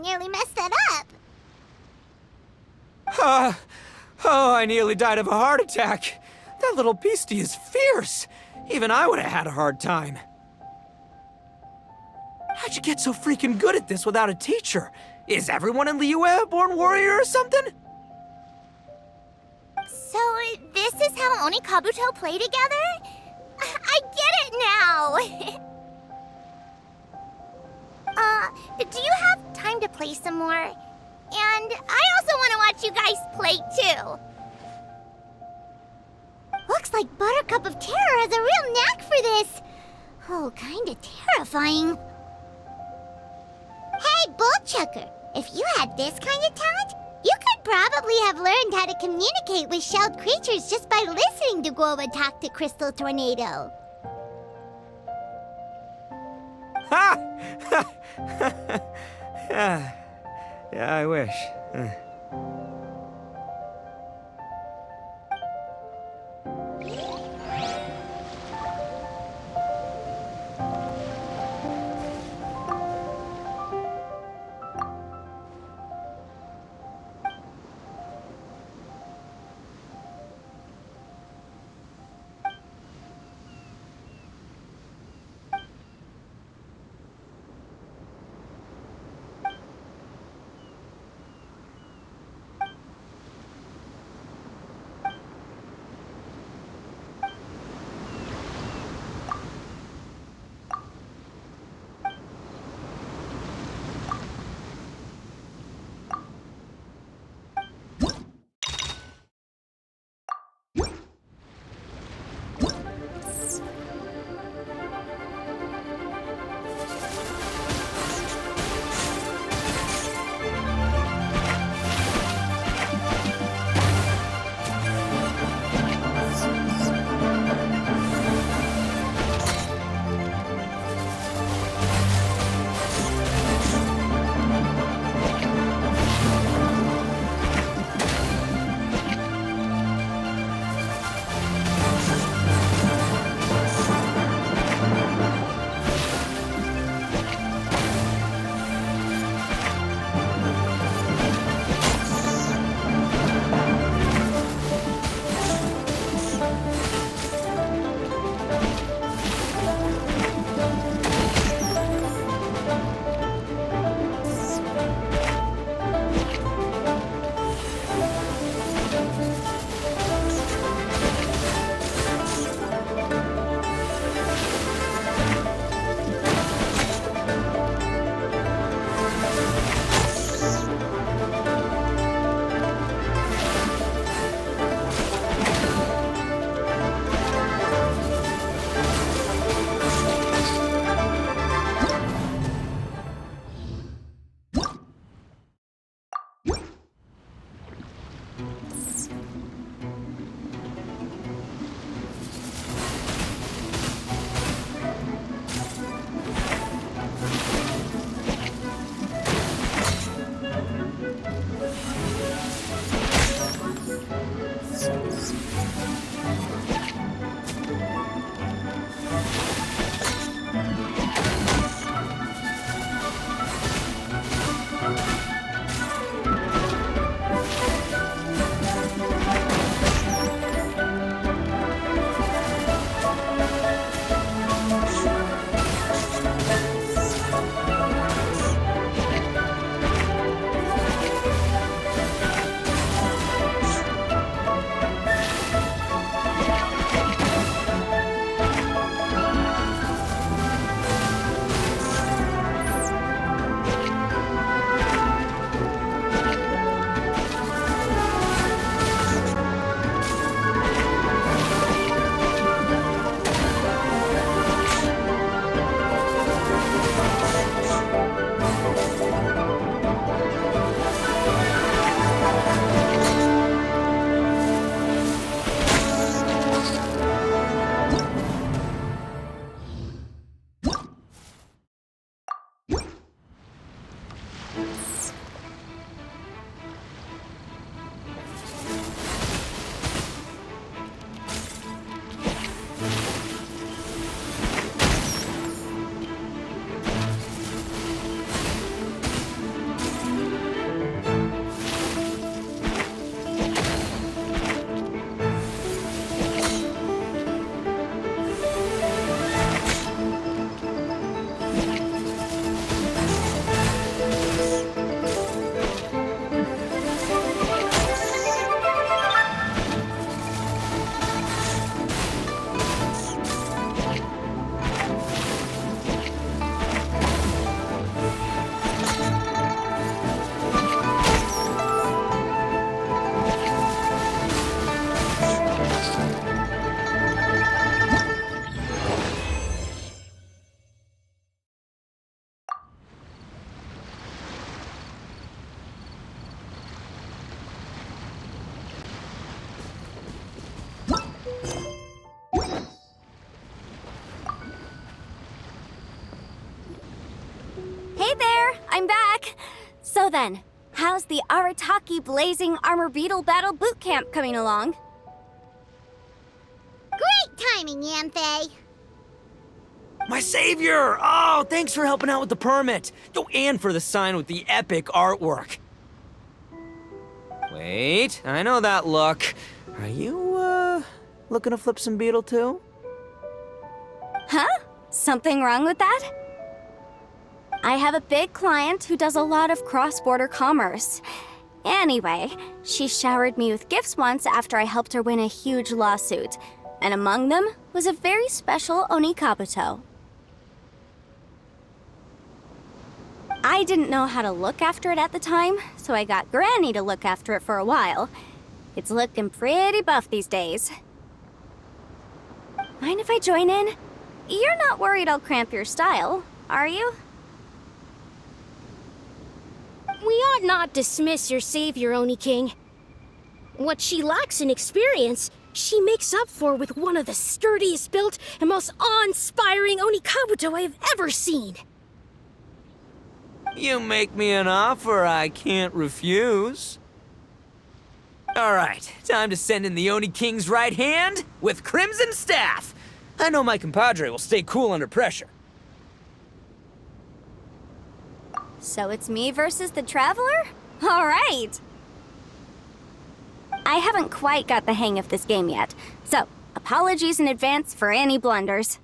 Nearly messed that up. Oh, I nearly died of a heart attack. That little beastie is fierce. Even I would have had a hard time. How'd you get so freaking good at this without a teacher? Is everyone in Liyue a born warrior or something? So, this is how Oni Kabuto play together? I get it now! Do you have time to play some more? And I also want to watch you guys play, too. Looks like Buttercup of Terror has a real knack for this. Oh, kinda terrifying. Hey, Bullchucker, if you had this kind of talent, you could probably have learned how to communicate with shelled creatures just by listening to Guoba talk to Crystal Tornado. Ha! Yeah, I wish. I'm back! So then, how's the Arataki Blazing Armor Beetle Battle Boot Camp coming along? Great timing, Yanthe. My savior! Oh, thanks for helping out with the permit. Oh, and for the sign with the epic artwork. Wait, I know that look. Are you, looking to flip some beetle too? Huh? Something wrong with that? I have a big client who does a lot of cross-border commerce. Anyway, she showered me with gifts once after I helped her win a huge lawsuit. And among them was a very special Onikabuto. I didn't know how to look after it at the time, so I got Granny to look after it for a while. It's looking pretty buff these days. Mind if I join in? You're not worried I'll cramp your style, are you? We ought not dismiss your savior, Oni King. What she lacks in experience, she makes up for with one of the sturdiest built and most awe-inspiring Onikabuto I have ever seen. You make me an offer I can't refuse. All right, time to send in the Oni King's right hand with Crimson Staff. I know my compadre will stay cool under pressure. So it's me versus the Traveler? All right. I haven't quite got the hang of this game yet, so apologies in advance for any blunders.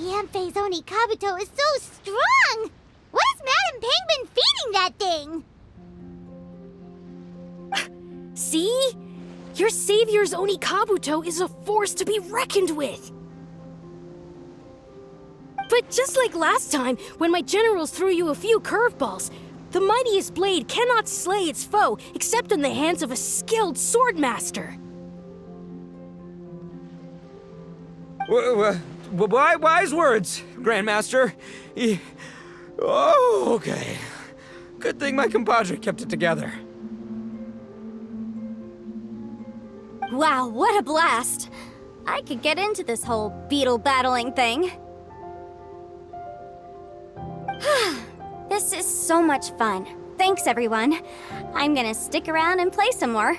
Yanfei's Onikabuto is so strong! What has Madam Peng been feeding that thing? See? Your savior's Onikabuto is a force to be reckoned with. But just like last time, when my generals threw you a few curveballs, the mightiest blade cannot slay its foe except in the hands of a skilled swordmaster. Wise words, Grandmaster. Oh, okay. Good thing my compadre kept it together. Wow, what a blast! I could get into this whole beetle battling thing. This is so much fun. Thanks, everyone. I'm gonna stick around and play some more.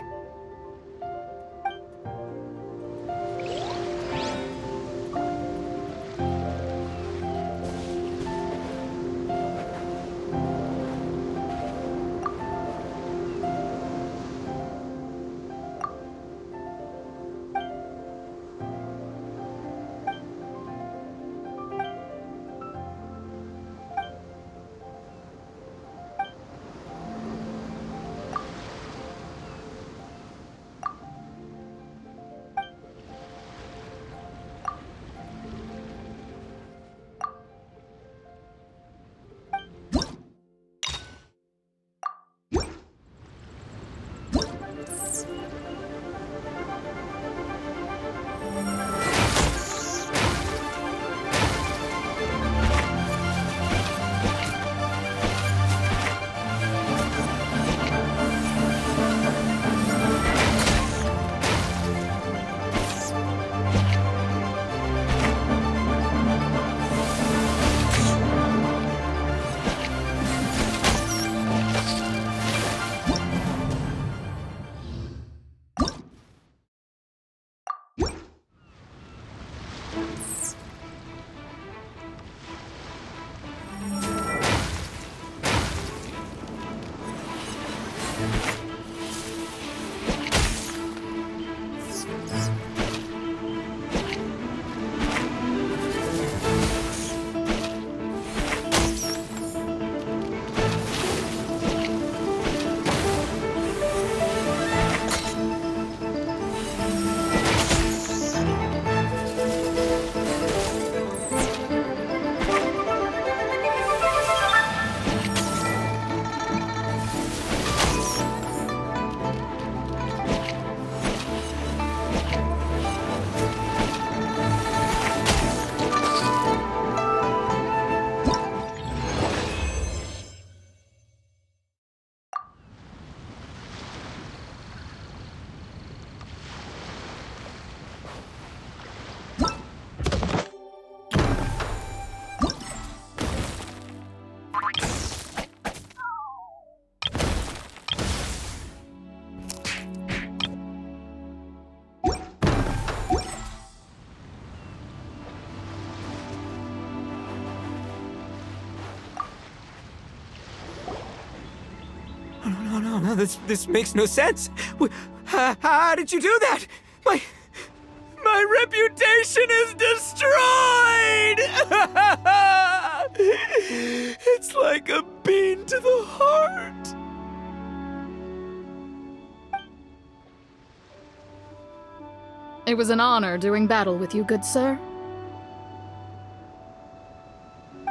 No, this makes no sense. How did you do that? My reputation is destroyed! It's like a bean to the heart. It was an honor doing battle with you, good sir.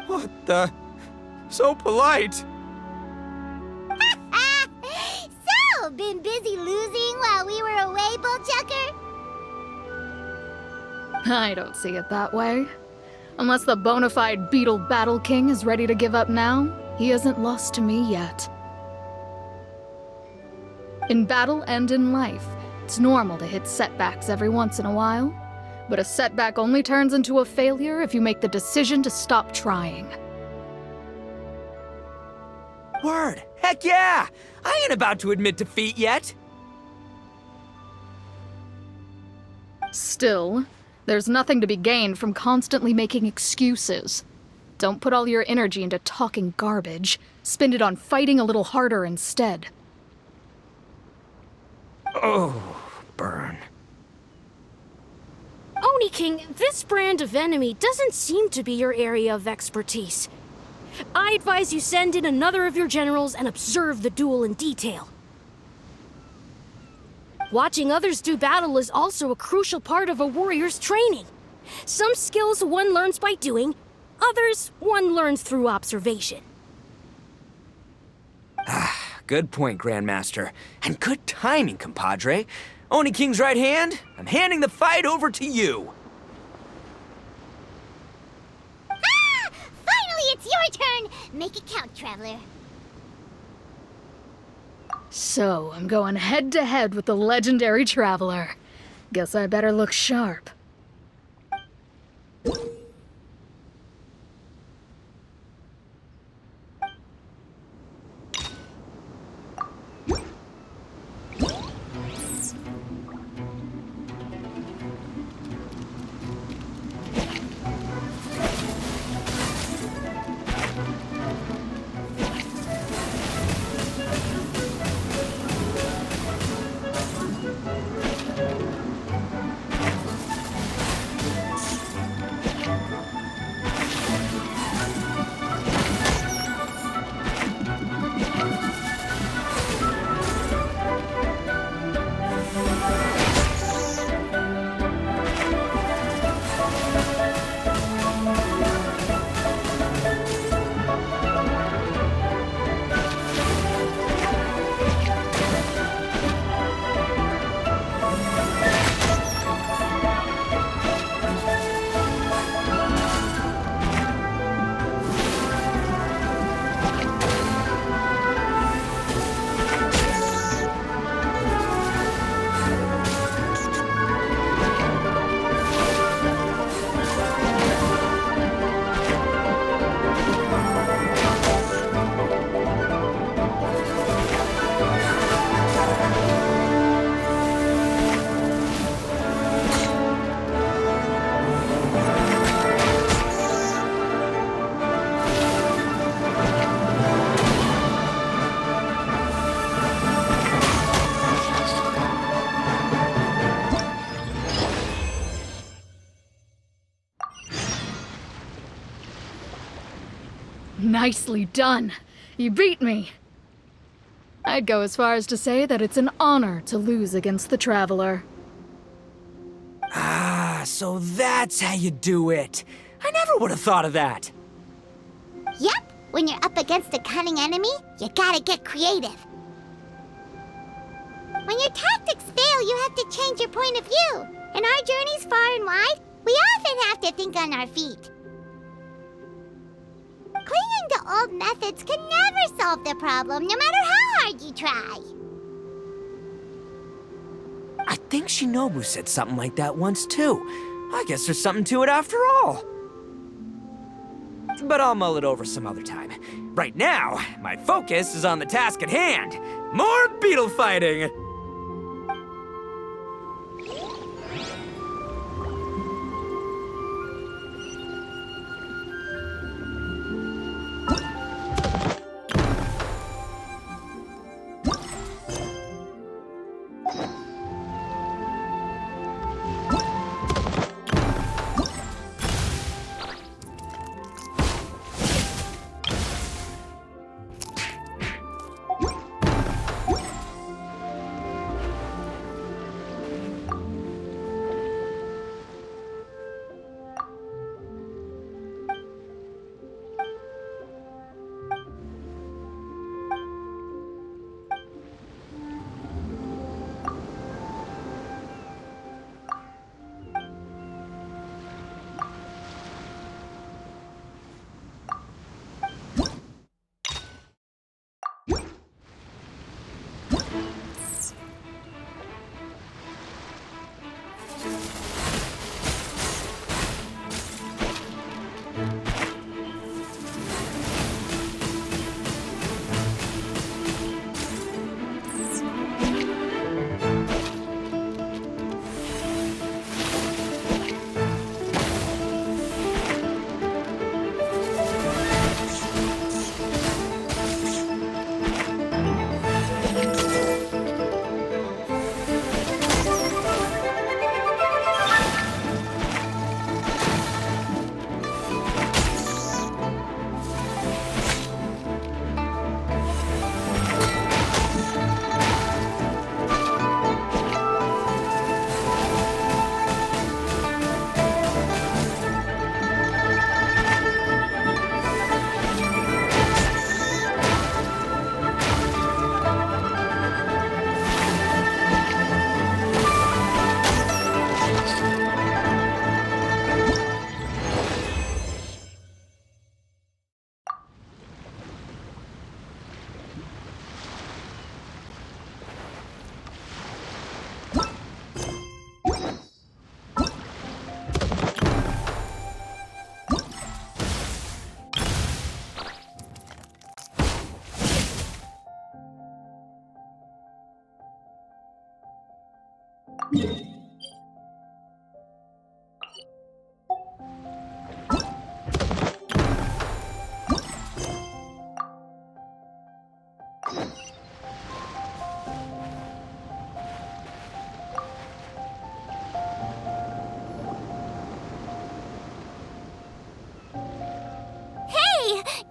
What the? So polite. So, been busy losing while we were away, Bullchucker? I don't see it that way. Unless the bona fide Beetle Battle King is ready to give up now, he hasn't lost to me yet. In battle and in life, it's normal to hit setbacks every once in a while, but a setback only turns into a failure if you make the decision to stop trying. Word. Heck yeah! I ain't about to admit defeat yet. Still, there's nothing to be gained from constantly making excuses. Don't put all your energy into talking garbage. Spend it on fighting a little harder instead. Oh, burn. Oni King, this brand of enemy doesn't seem to be your area of expertise. I advise you send in another of your generals and observe the duel in detail. Watching others do battle is also a crucial part of a warrior's training. Some skills one learns by doing, others one learns through observation. Good point, Grandmaster. And good timing, compadre. Oni King's right hand, I'm handing the fight over to you. Finally, it's your turn! Make it count, Traveler. So, I'm going head-to-head with the legendary Traveler. Guess I better look sharp. Nicely done. You beat me. I'd go as far as to say that it's an honor to lose against the Traveler. Ah, so that's how you do it. I never would have thought of that. Yep, when you're up against a cunning enemy, you gotta get creative. When your tactics fail, you have to change your point of view. In our journeys far and wide, we often have to think on our feet. Clinging to old methods can never solve the problem, no matter how hard you try. I think Shinobu said something like that once, too. I guess there's something to it after all. But I'll mull it over some other time. Right now, my focus is on the task at hand. More beetle fighting!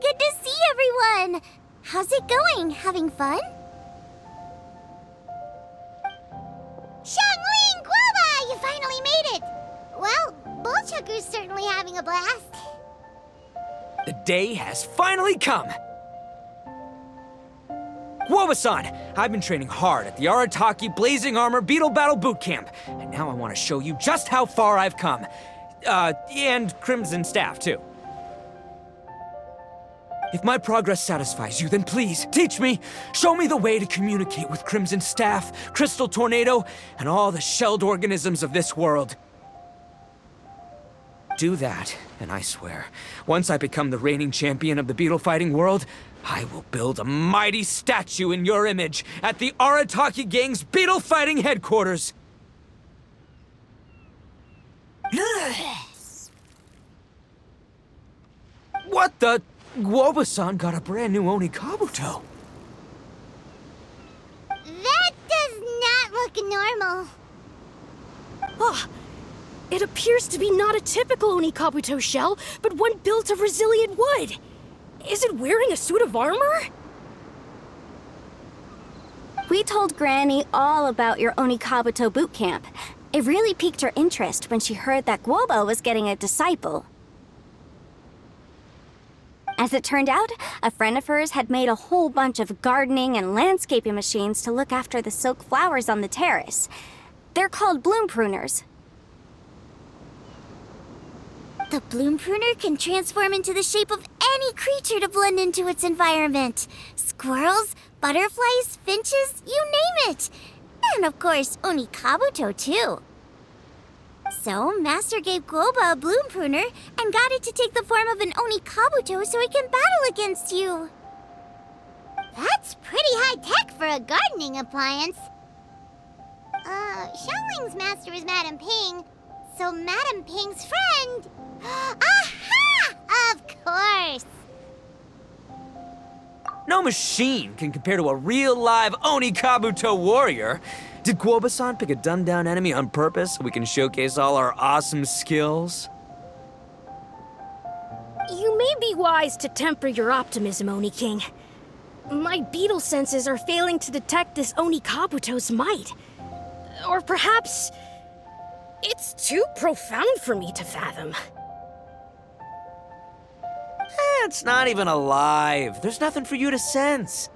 Good to see everyone! How's it going? Having fun? Xiangling Guava! You finally made it! Well, Bullchucker's certainly having a blast. The day has finally come! Guoba-san, I've been training hard at the Arataki Blazing Armor Beetle Battle Boot Camp, and now I want to show you just how far I've come. And Crimson Staff, too. If my progress satisfies you, then please, teach me. Show me the way to communicate with Crimson Staff, Crystal Tornado, and all the shelled organisms of this world. Do that, and I swear, once I become the reigning champion of the beetle fighting world, I will build a mighty statue in your image at the Arataki Gang's beetle fighting headquarters. What the? Guoba-san got a brand new Oni Kabuto. That does not look normal. Oh, it appears to be not a typical Onikabuto shell, but one built of resilient wood. Is it wearing a suit of armor? We told Granny all about your Onikabuto boot camp. It really piqued her interest when she heard that Guoba was getting a disciple. As it turned out, a friend of hers had made a whole bunch of gardening and landscaping machines to look after the silk flowers on the terrace. They're called bloom pruners. The bloom pruner can transform into the shape of any creature to blend into its environment. Squirrels, butterflies, finches, you name it. And of course, Onikabuto too. So, Master gave Guoba a bloom pruner and got it to take the form of an Onikabuto so it can battle against you. That's pretty high-tech for a gardening appliance. Xiangling's master is Madame Ping, so Madame Ping's friend... Aha! Of course! No machine can compare to a real live Onikabuto warrior. Did Guoba-san pick a dumbed-down enemy on purpose so we can showcase all our awesome skills? You may be wise to temper your optimism, Oni King. My beetle senses are failing to detect this Onikabuto's might. Or perhaps... it's too profound for me to fathom. It's not even alive. There's nothing for you to sense.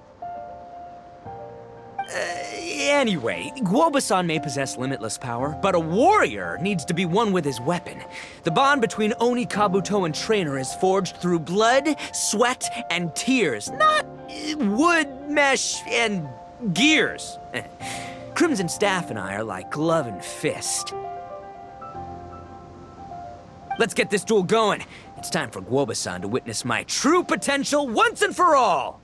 Anyway, Guoba-san may possess limitless power, but a warrior needs to be one with his weapon. The bond between Onikabuto and trainer is forged through blood, sweat, and tears, not wood, mesh, and gears. Crimson Staff and I are like glove and fist. Let's get this duel going. It's time for Guoba-san to witness my true potential once and for all!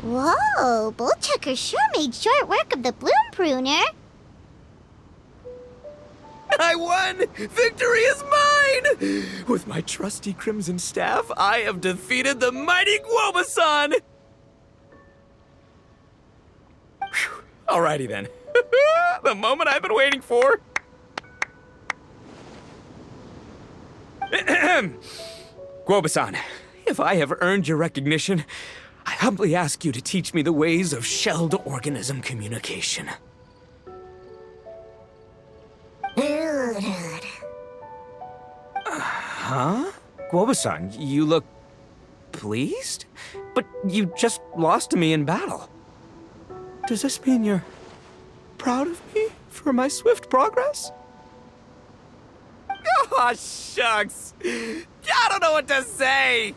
Whoa, Bullchucker sure made short work of the Bloom Pruner. I won! Victory is mine! With my trusty crimson staff, I have defeated the mighty Guoba-san! Whew. Alrighty then. The moment I've been waiting for. Guoba-san, if I have earned your recognition, I humbly ask you to teach me the ways of shelled organism communication. Huh? Guoba-san, you look pleased? But you just lost to me in battle. Does this mean you're proud of me for my swift progress? Aw, shucks. I don't know what to say.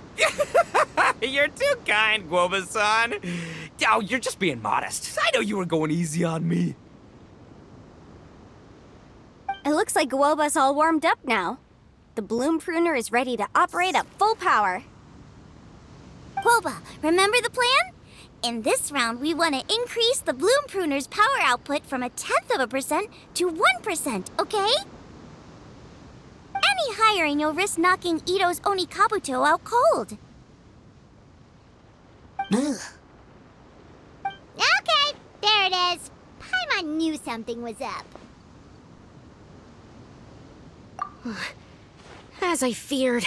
You're too kind, Guoba-san. Oh, you're just being modest. I know you were going easy on me. It looks like Guoba's all warmed up now. The Bloom Pruner is ready to operate at full power. Guoba, remember the plan? In this round, we want to increase the Bloom Pruner's power output from 0.1% to 1%, okay? Any higher and you'll risk knocking Ito's Onikabuto out cold. Okay, there it is. Paimon knew something was up. As I feared,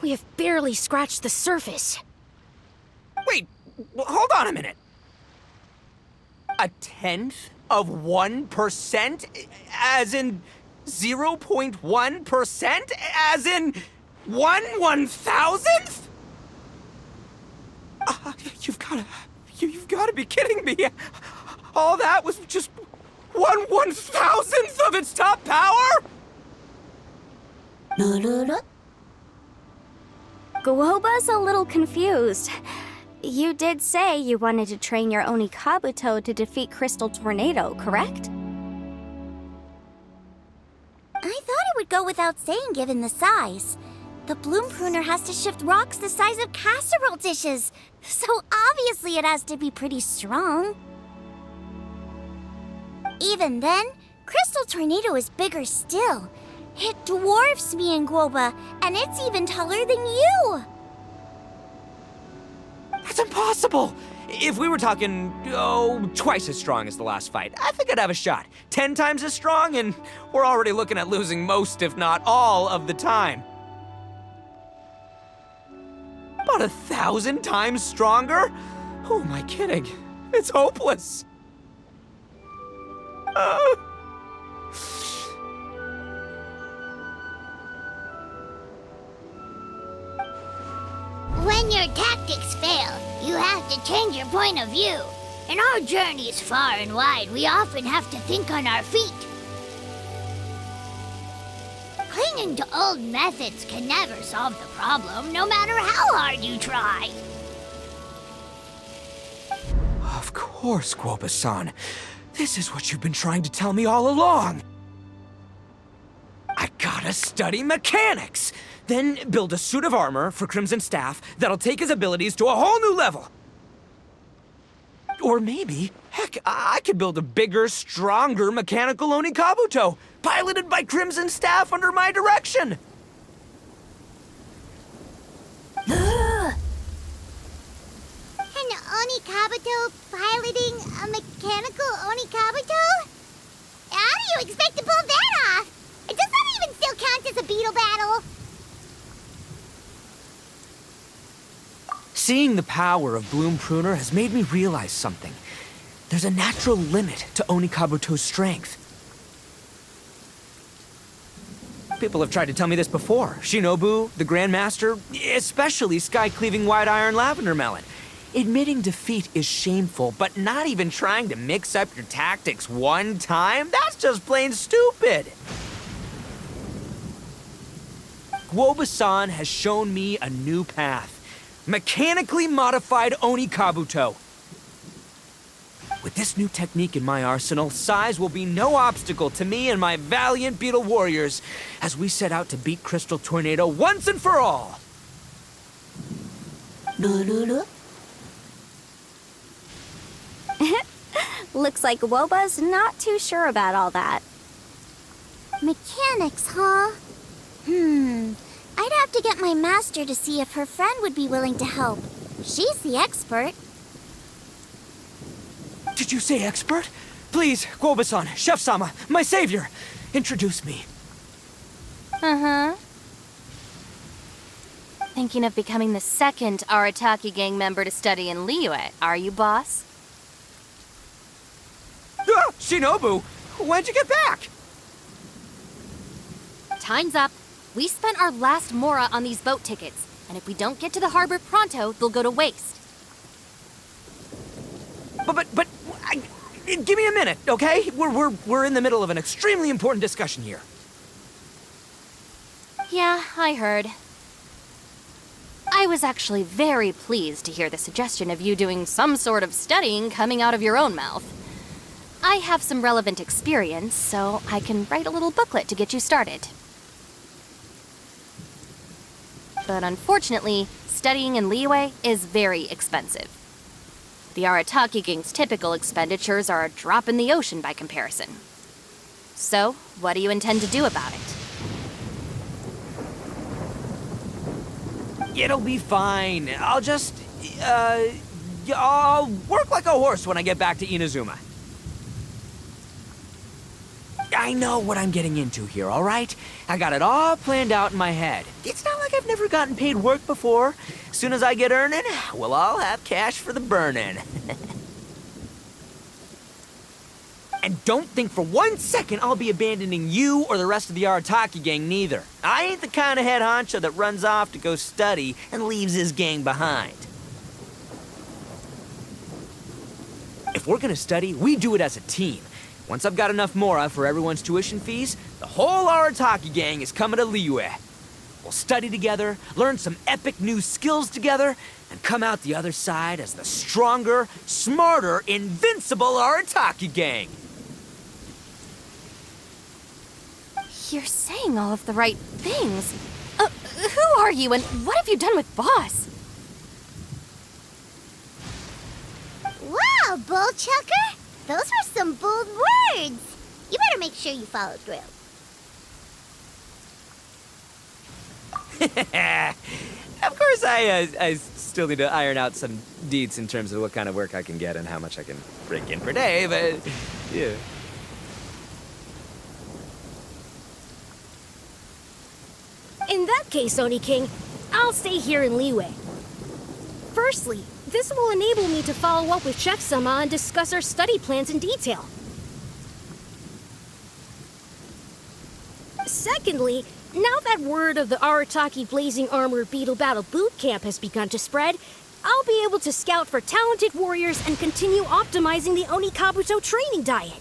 we have barely scratched the surface. Wait, hold on a minute. 0.1%? As in 0.1%? As in 1/1000th? You've gotta be kidding me. All that was just 1/1000th of its top power? Guoba's a little confused. You did say you wanted to train your Onikabuto to defeat Crystal Tornado, correct? I thought it would go without saying given the size. The Bloom Pruner has to shift rocks the size of casserole dishes, so obviously it has to be pretty strong. Even then, Crystal Tornado is bigger still. It dwarfs me and Guoba, and it's even taller than you! That's impossible! If we were talking, twice as strong as the last fight, I think I'd have a shot. 10 times as strong, and we're already looking at losing most, if not all, of the time. About 1,000 times stronger? Who am I kidding? It's hopeless. When your tactics fail, you have to change your point of view. In our journeys far and wide, we often have to think on our feet. Clinging to old methods can never solve the problem, no matter how hard you try. Of course, Guoba-san. This is what you've been trying to tell me all along. I gotta study mechanics, then build a suit of armor for Crimson Staff that'll take his abilities to a whole new level. Or maybe, heck, I could build a bigger, stronger mechanical Onikabuto, piloted by Crimson Staff under my direction. An Onikabuto piloting a mechanical Onikabuto? How do you expect to pull that off? Does that even still count as a beetle battle? Seeing the power of Bloom Pruner has made me realize something. There's a natural limit to Onikabuto's strength. People have tried to tell me this before. Shinobu, the Grandmaster, especially Sky-Cleaving White Iron Lavender Melon. Admitting defeat is shameful, but not even trying to mix up your tactics one time? That's just plain stupid! Guoba-san has shown me a new path. Mechanically modified Onikabuto. With this new technique in my arsenal, size will be no obstacle to me and my valiant beetle warriors as we set out to beat Crystal Tornado once and for all. Looks like Woba's not too sure about all that. Mechanics, huh? I'd have to get my master to see if her friend would be willing to help. She's the expert. Did you say expert? Please, Guoba-san, Chef-sama, my savior, introduce me. Uh-huh. Thinking of becoming the second Arataki gang member to study in Liyue, are you, boss? Ah, Shinobu, when'd you get back? Time's up. We spent our last mora on these boat tickets, and if we don't get to the harbor pronto, they'll go to waste. But, give me a minute, okay? We're in the middle of an extremely important discussion here. Yeah, I heard. I was actually very pleased to hear the suggestion of you doing some sort of studying coming out of your own mouth. I have some relevant experience, so I can write a little booklet to get you started. But unfortunately, studying in Liyue is very expensive. The Arataki gang's typical expenditures are a drop in the ocean by comparison. So, what do you intend to do about it? It'll be fine. I'll just, I'll work like a horse when I get back to Inazuma. I know what I'm getting into here, all right? I got it all planned out in my head. It's not like I've never gotten paid work before. As soon as I get earning, we'll all have cash for the burning. And don't think for 1 second I'll be abandoning you or the rest of the Arataki gang neither. I ain't the kind of head honcho that runs off to go study and leaves his gang behind. If we're gonna study, we do it as a team. Once I've got enough mora for everyone's tuition fees, the whole Arataki gang is coming to Liyue. We'll study together, learn some epic new skills together, and come out the other side as the stronger, smarter, invincible Arataki gang. You're saying all of the right things. Who are you and what have you done with Boss? Wow, Bull Chucker! Those were some bold words! You better make sure you follow through. Of course, I still need to iron out some deets in terms of what kind of work I can get and how much I can break in per day, but yeah. In that case, Oni King, I'll stay here in Liyue. Firstly, this will enable me to follow up with Chef-sama and discuss our study plans in detail. Secondly, now that word of the Arataki Blazing Armor Beetle Battle Boot Camp has begun to spread, I'll be able to scout for talented warriors and continue optimizing the Oni Kabuto training diet.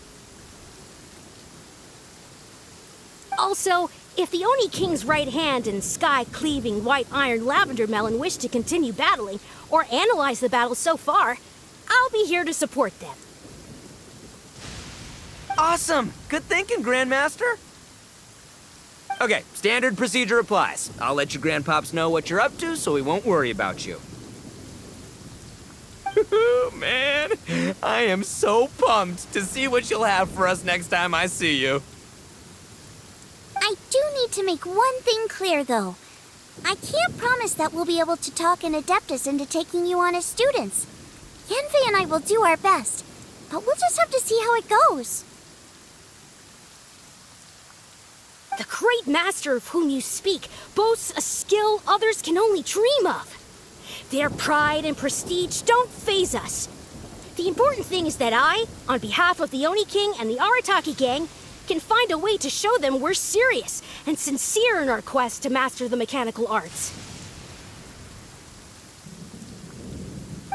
Also, if the Oni King's right hand and sky-cleaving white iron lavender melon wish to continue battling, or analyze the battle so far, I'll be here to support them. Awesome! Good thinking, Grandmaster! Okay, standard procedure applies. I'll let you Grandpops know what you're up to so we won't worry about you. Man, I am so pumped to see what you'll have for us next time I see you. I do need to make one thing clear, though. I can't promise that we'll be able to talk an Adeptus into taking you on as students. Yanfei and I will do our best, but we'll just have to see how it goes. The great master of whom you speak boasts a skill others can only dream of. Their pride and prestige don't faze us. The important thing is that I, on behalf of the Oni King and the Arataki gang, can find a way to show them we're serious and sincere in our quest to master the mechanical arts.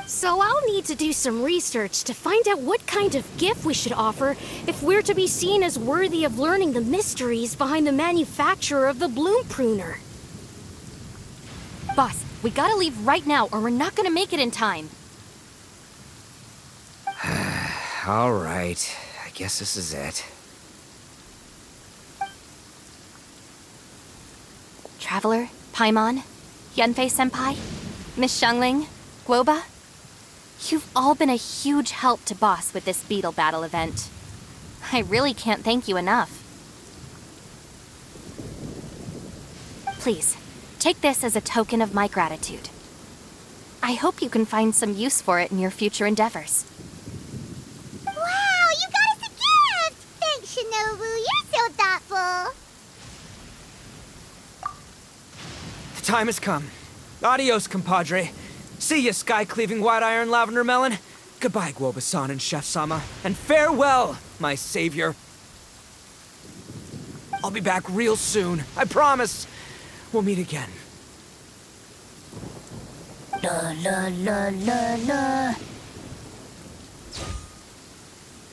So I'll need to do some research to find out what kind of gift we should offer if we're to be seen as worthy of learning the mysteries behind the manufacture of the bloom pruner. Boss, we gotta leave right now or we're not gonna make it in time. All right, I guess this is it. Traveler, Paimon, Yanfei-senpai, Miss Xiangling, Guoba. You've all been a huge help to Boss with this beetle battle event. I really can't thank you enough. Please, take this as a token of my gratitude. I hope you can find some use for it in your future endeavors. Wow, you got us a gift! Thanks, Shinobu. You're so thoughtful. The time has come. Adios, compadre. See ya, sky-cleaving white-iron lavender melon. Goodbye, Guoba-san and Chef-sama. And farewell, my savior. I'll be back real soon, I promise. We'll meet again. La la la la la.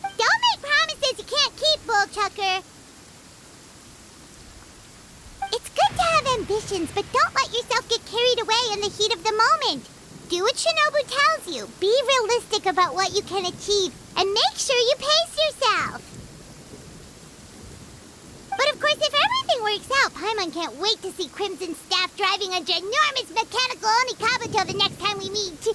Don't make promises you can't keep, Bullchucker. It's good to have ambitions, but don't let yourself get carried away in the heat of the moment. Do what Shinobu tells you. Be realistic about what you can achieve, and make sure you pace yourself. But of course, if everything works out, Paimon can't wait to see Crimson Staff driving a ginormous mechanical Onikabuto the next time we meet.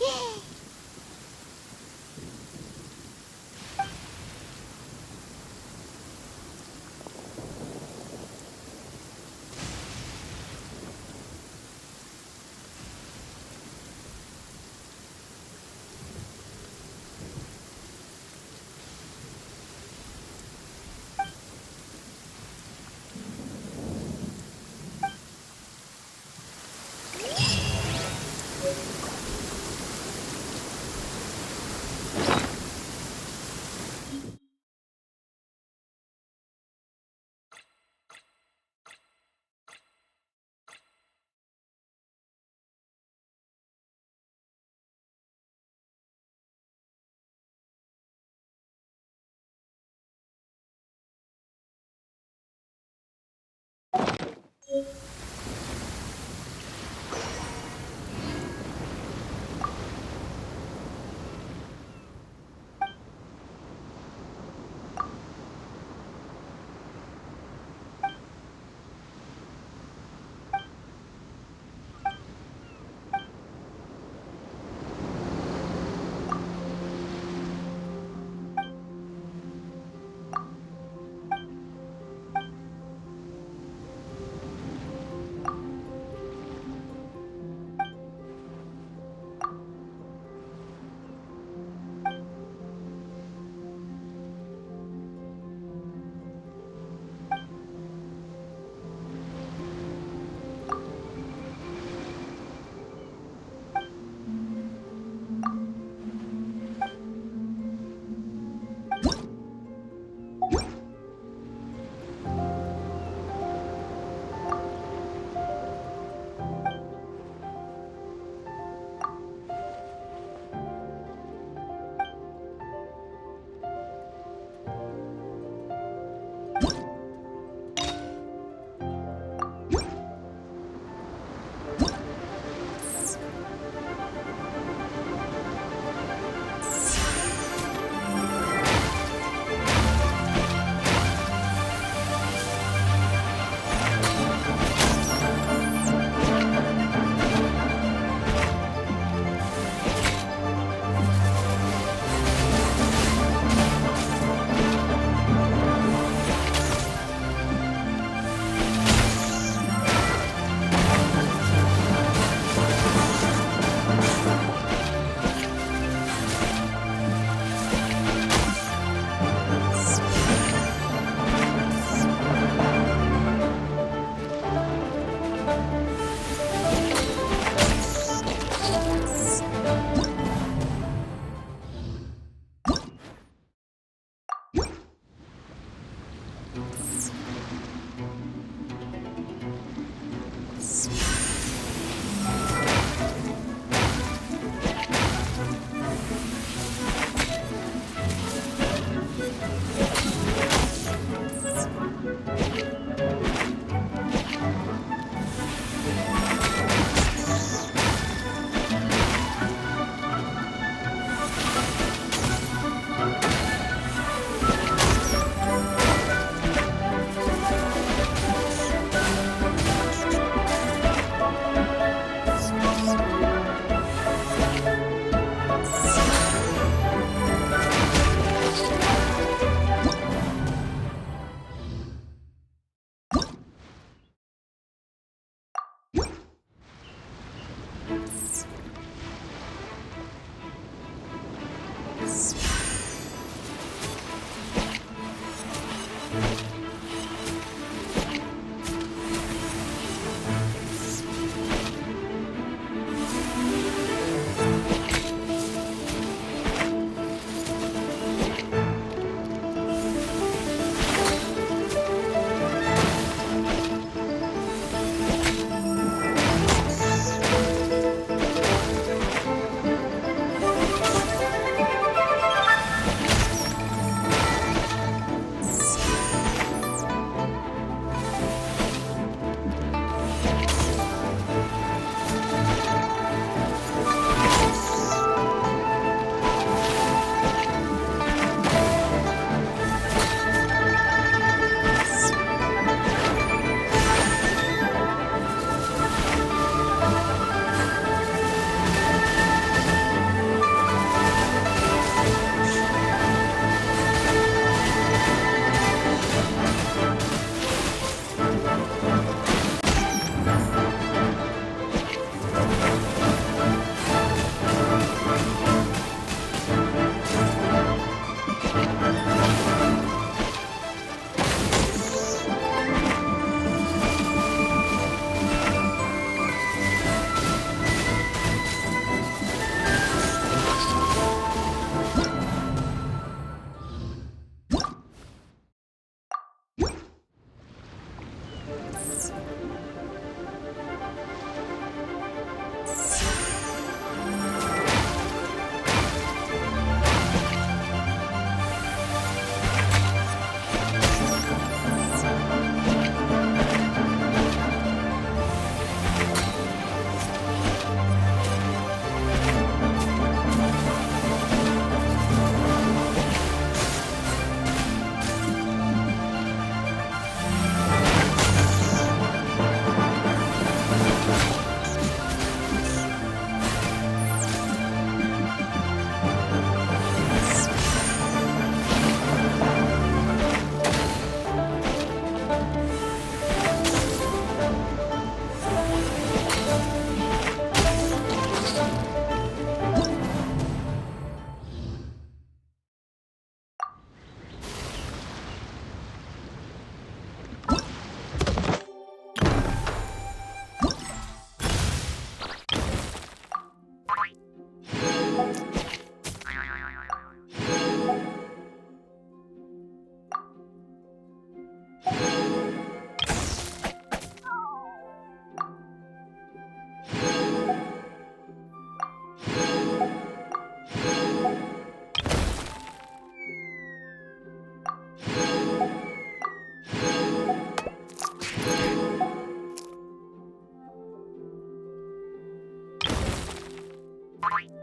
Bye.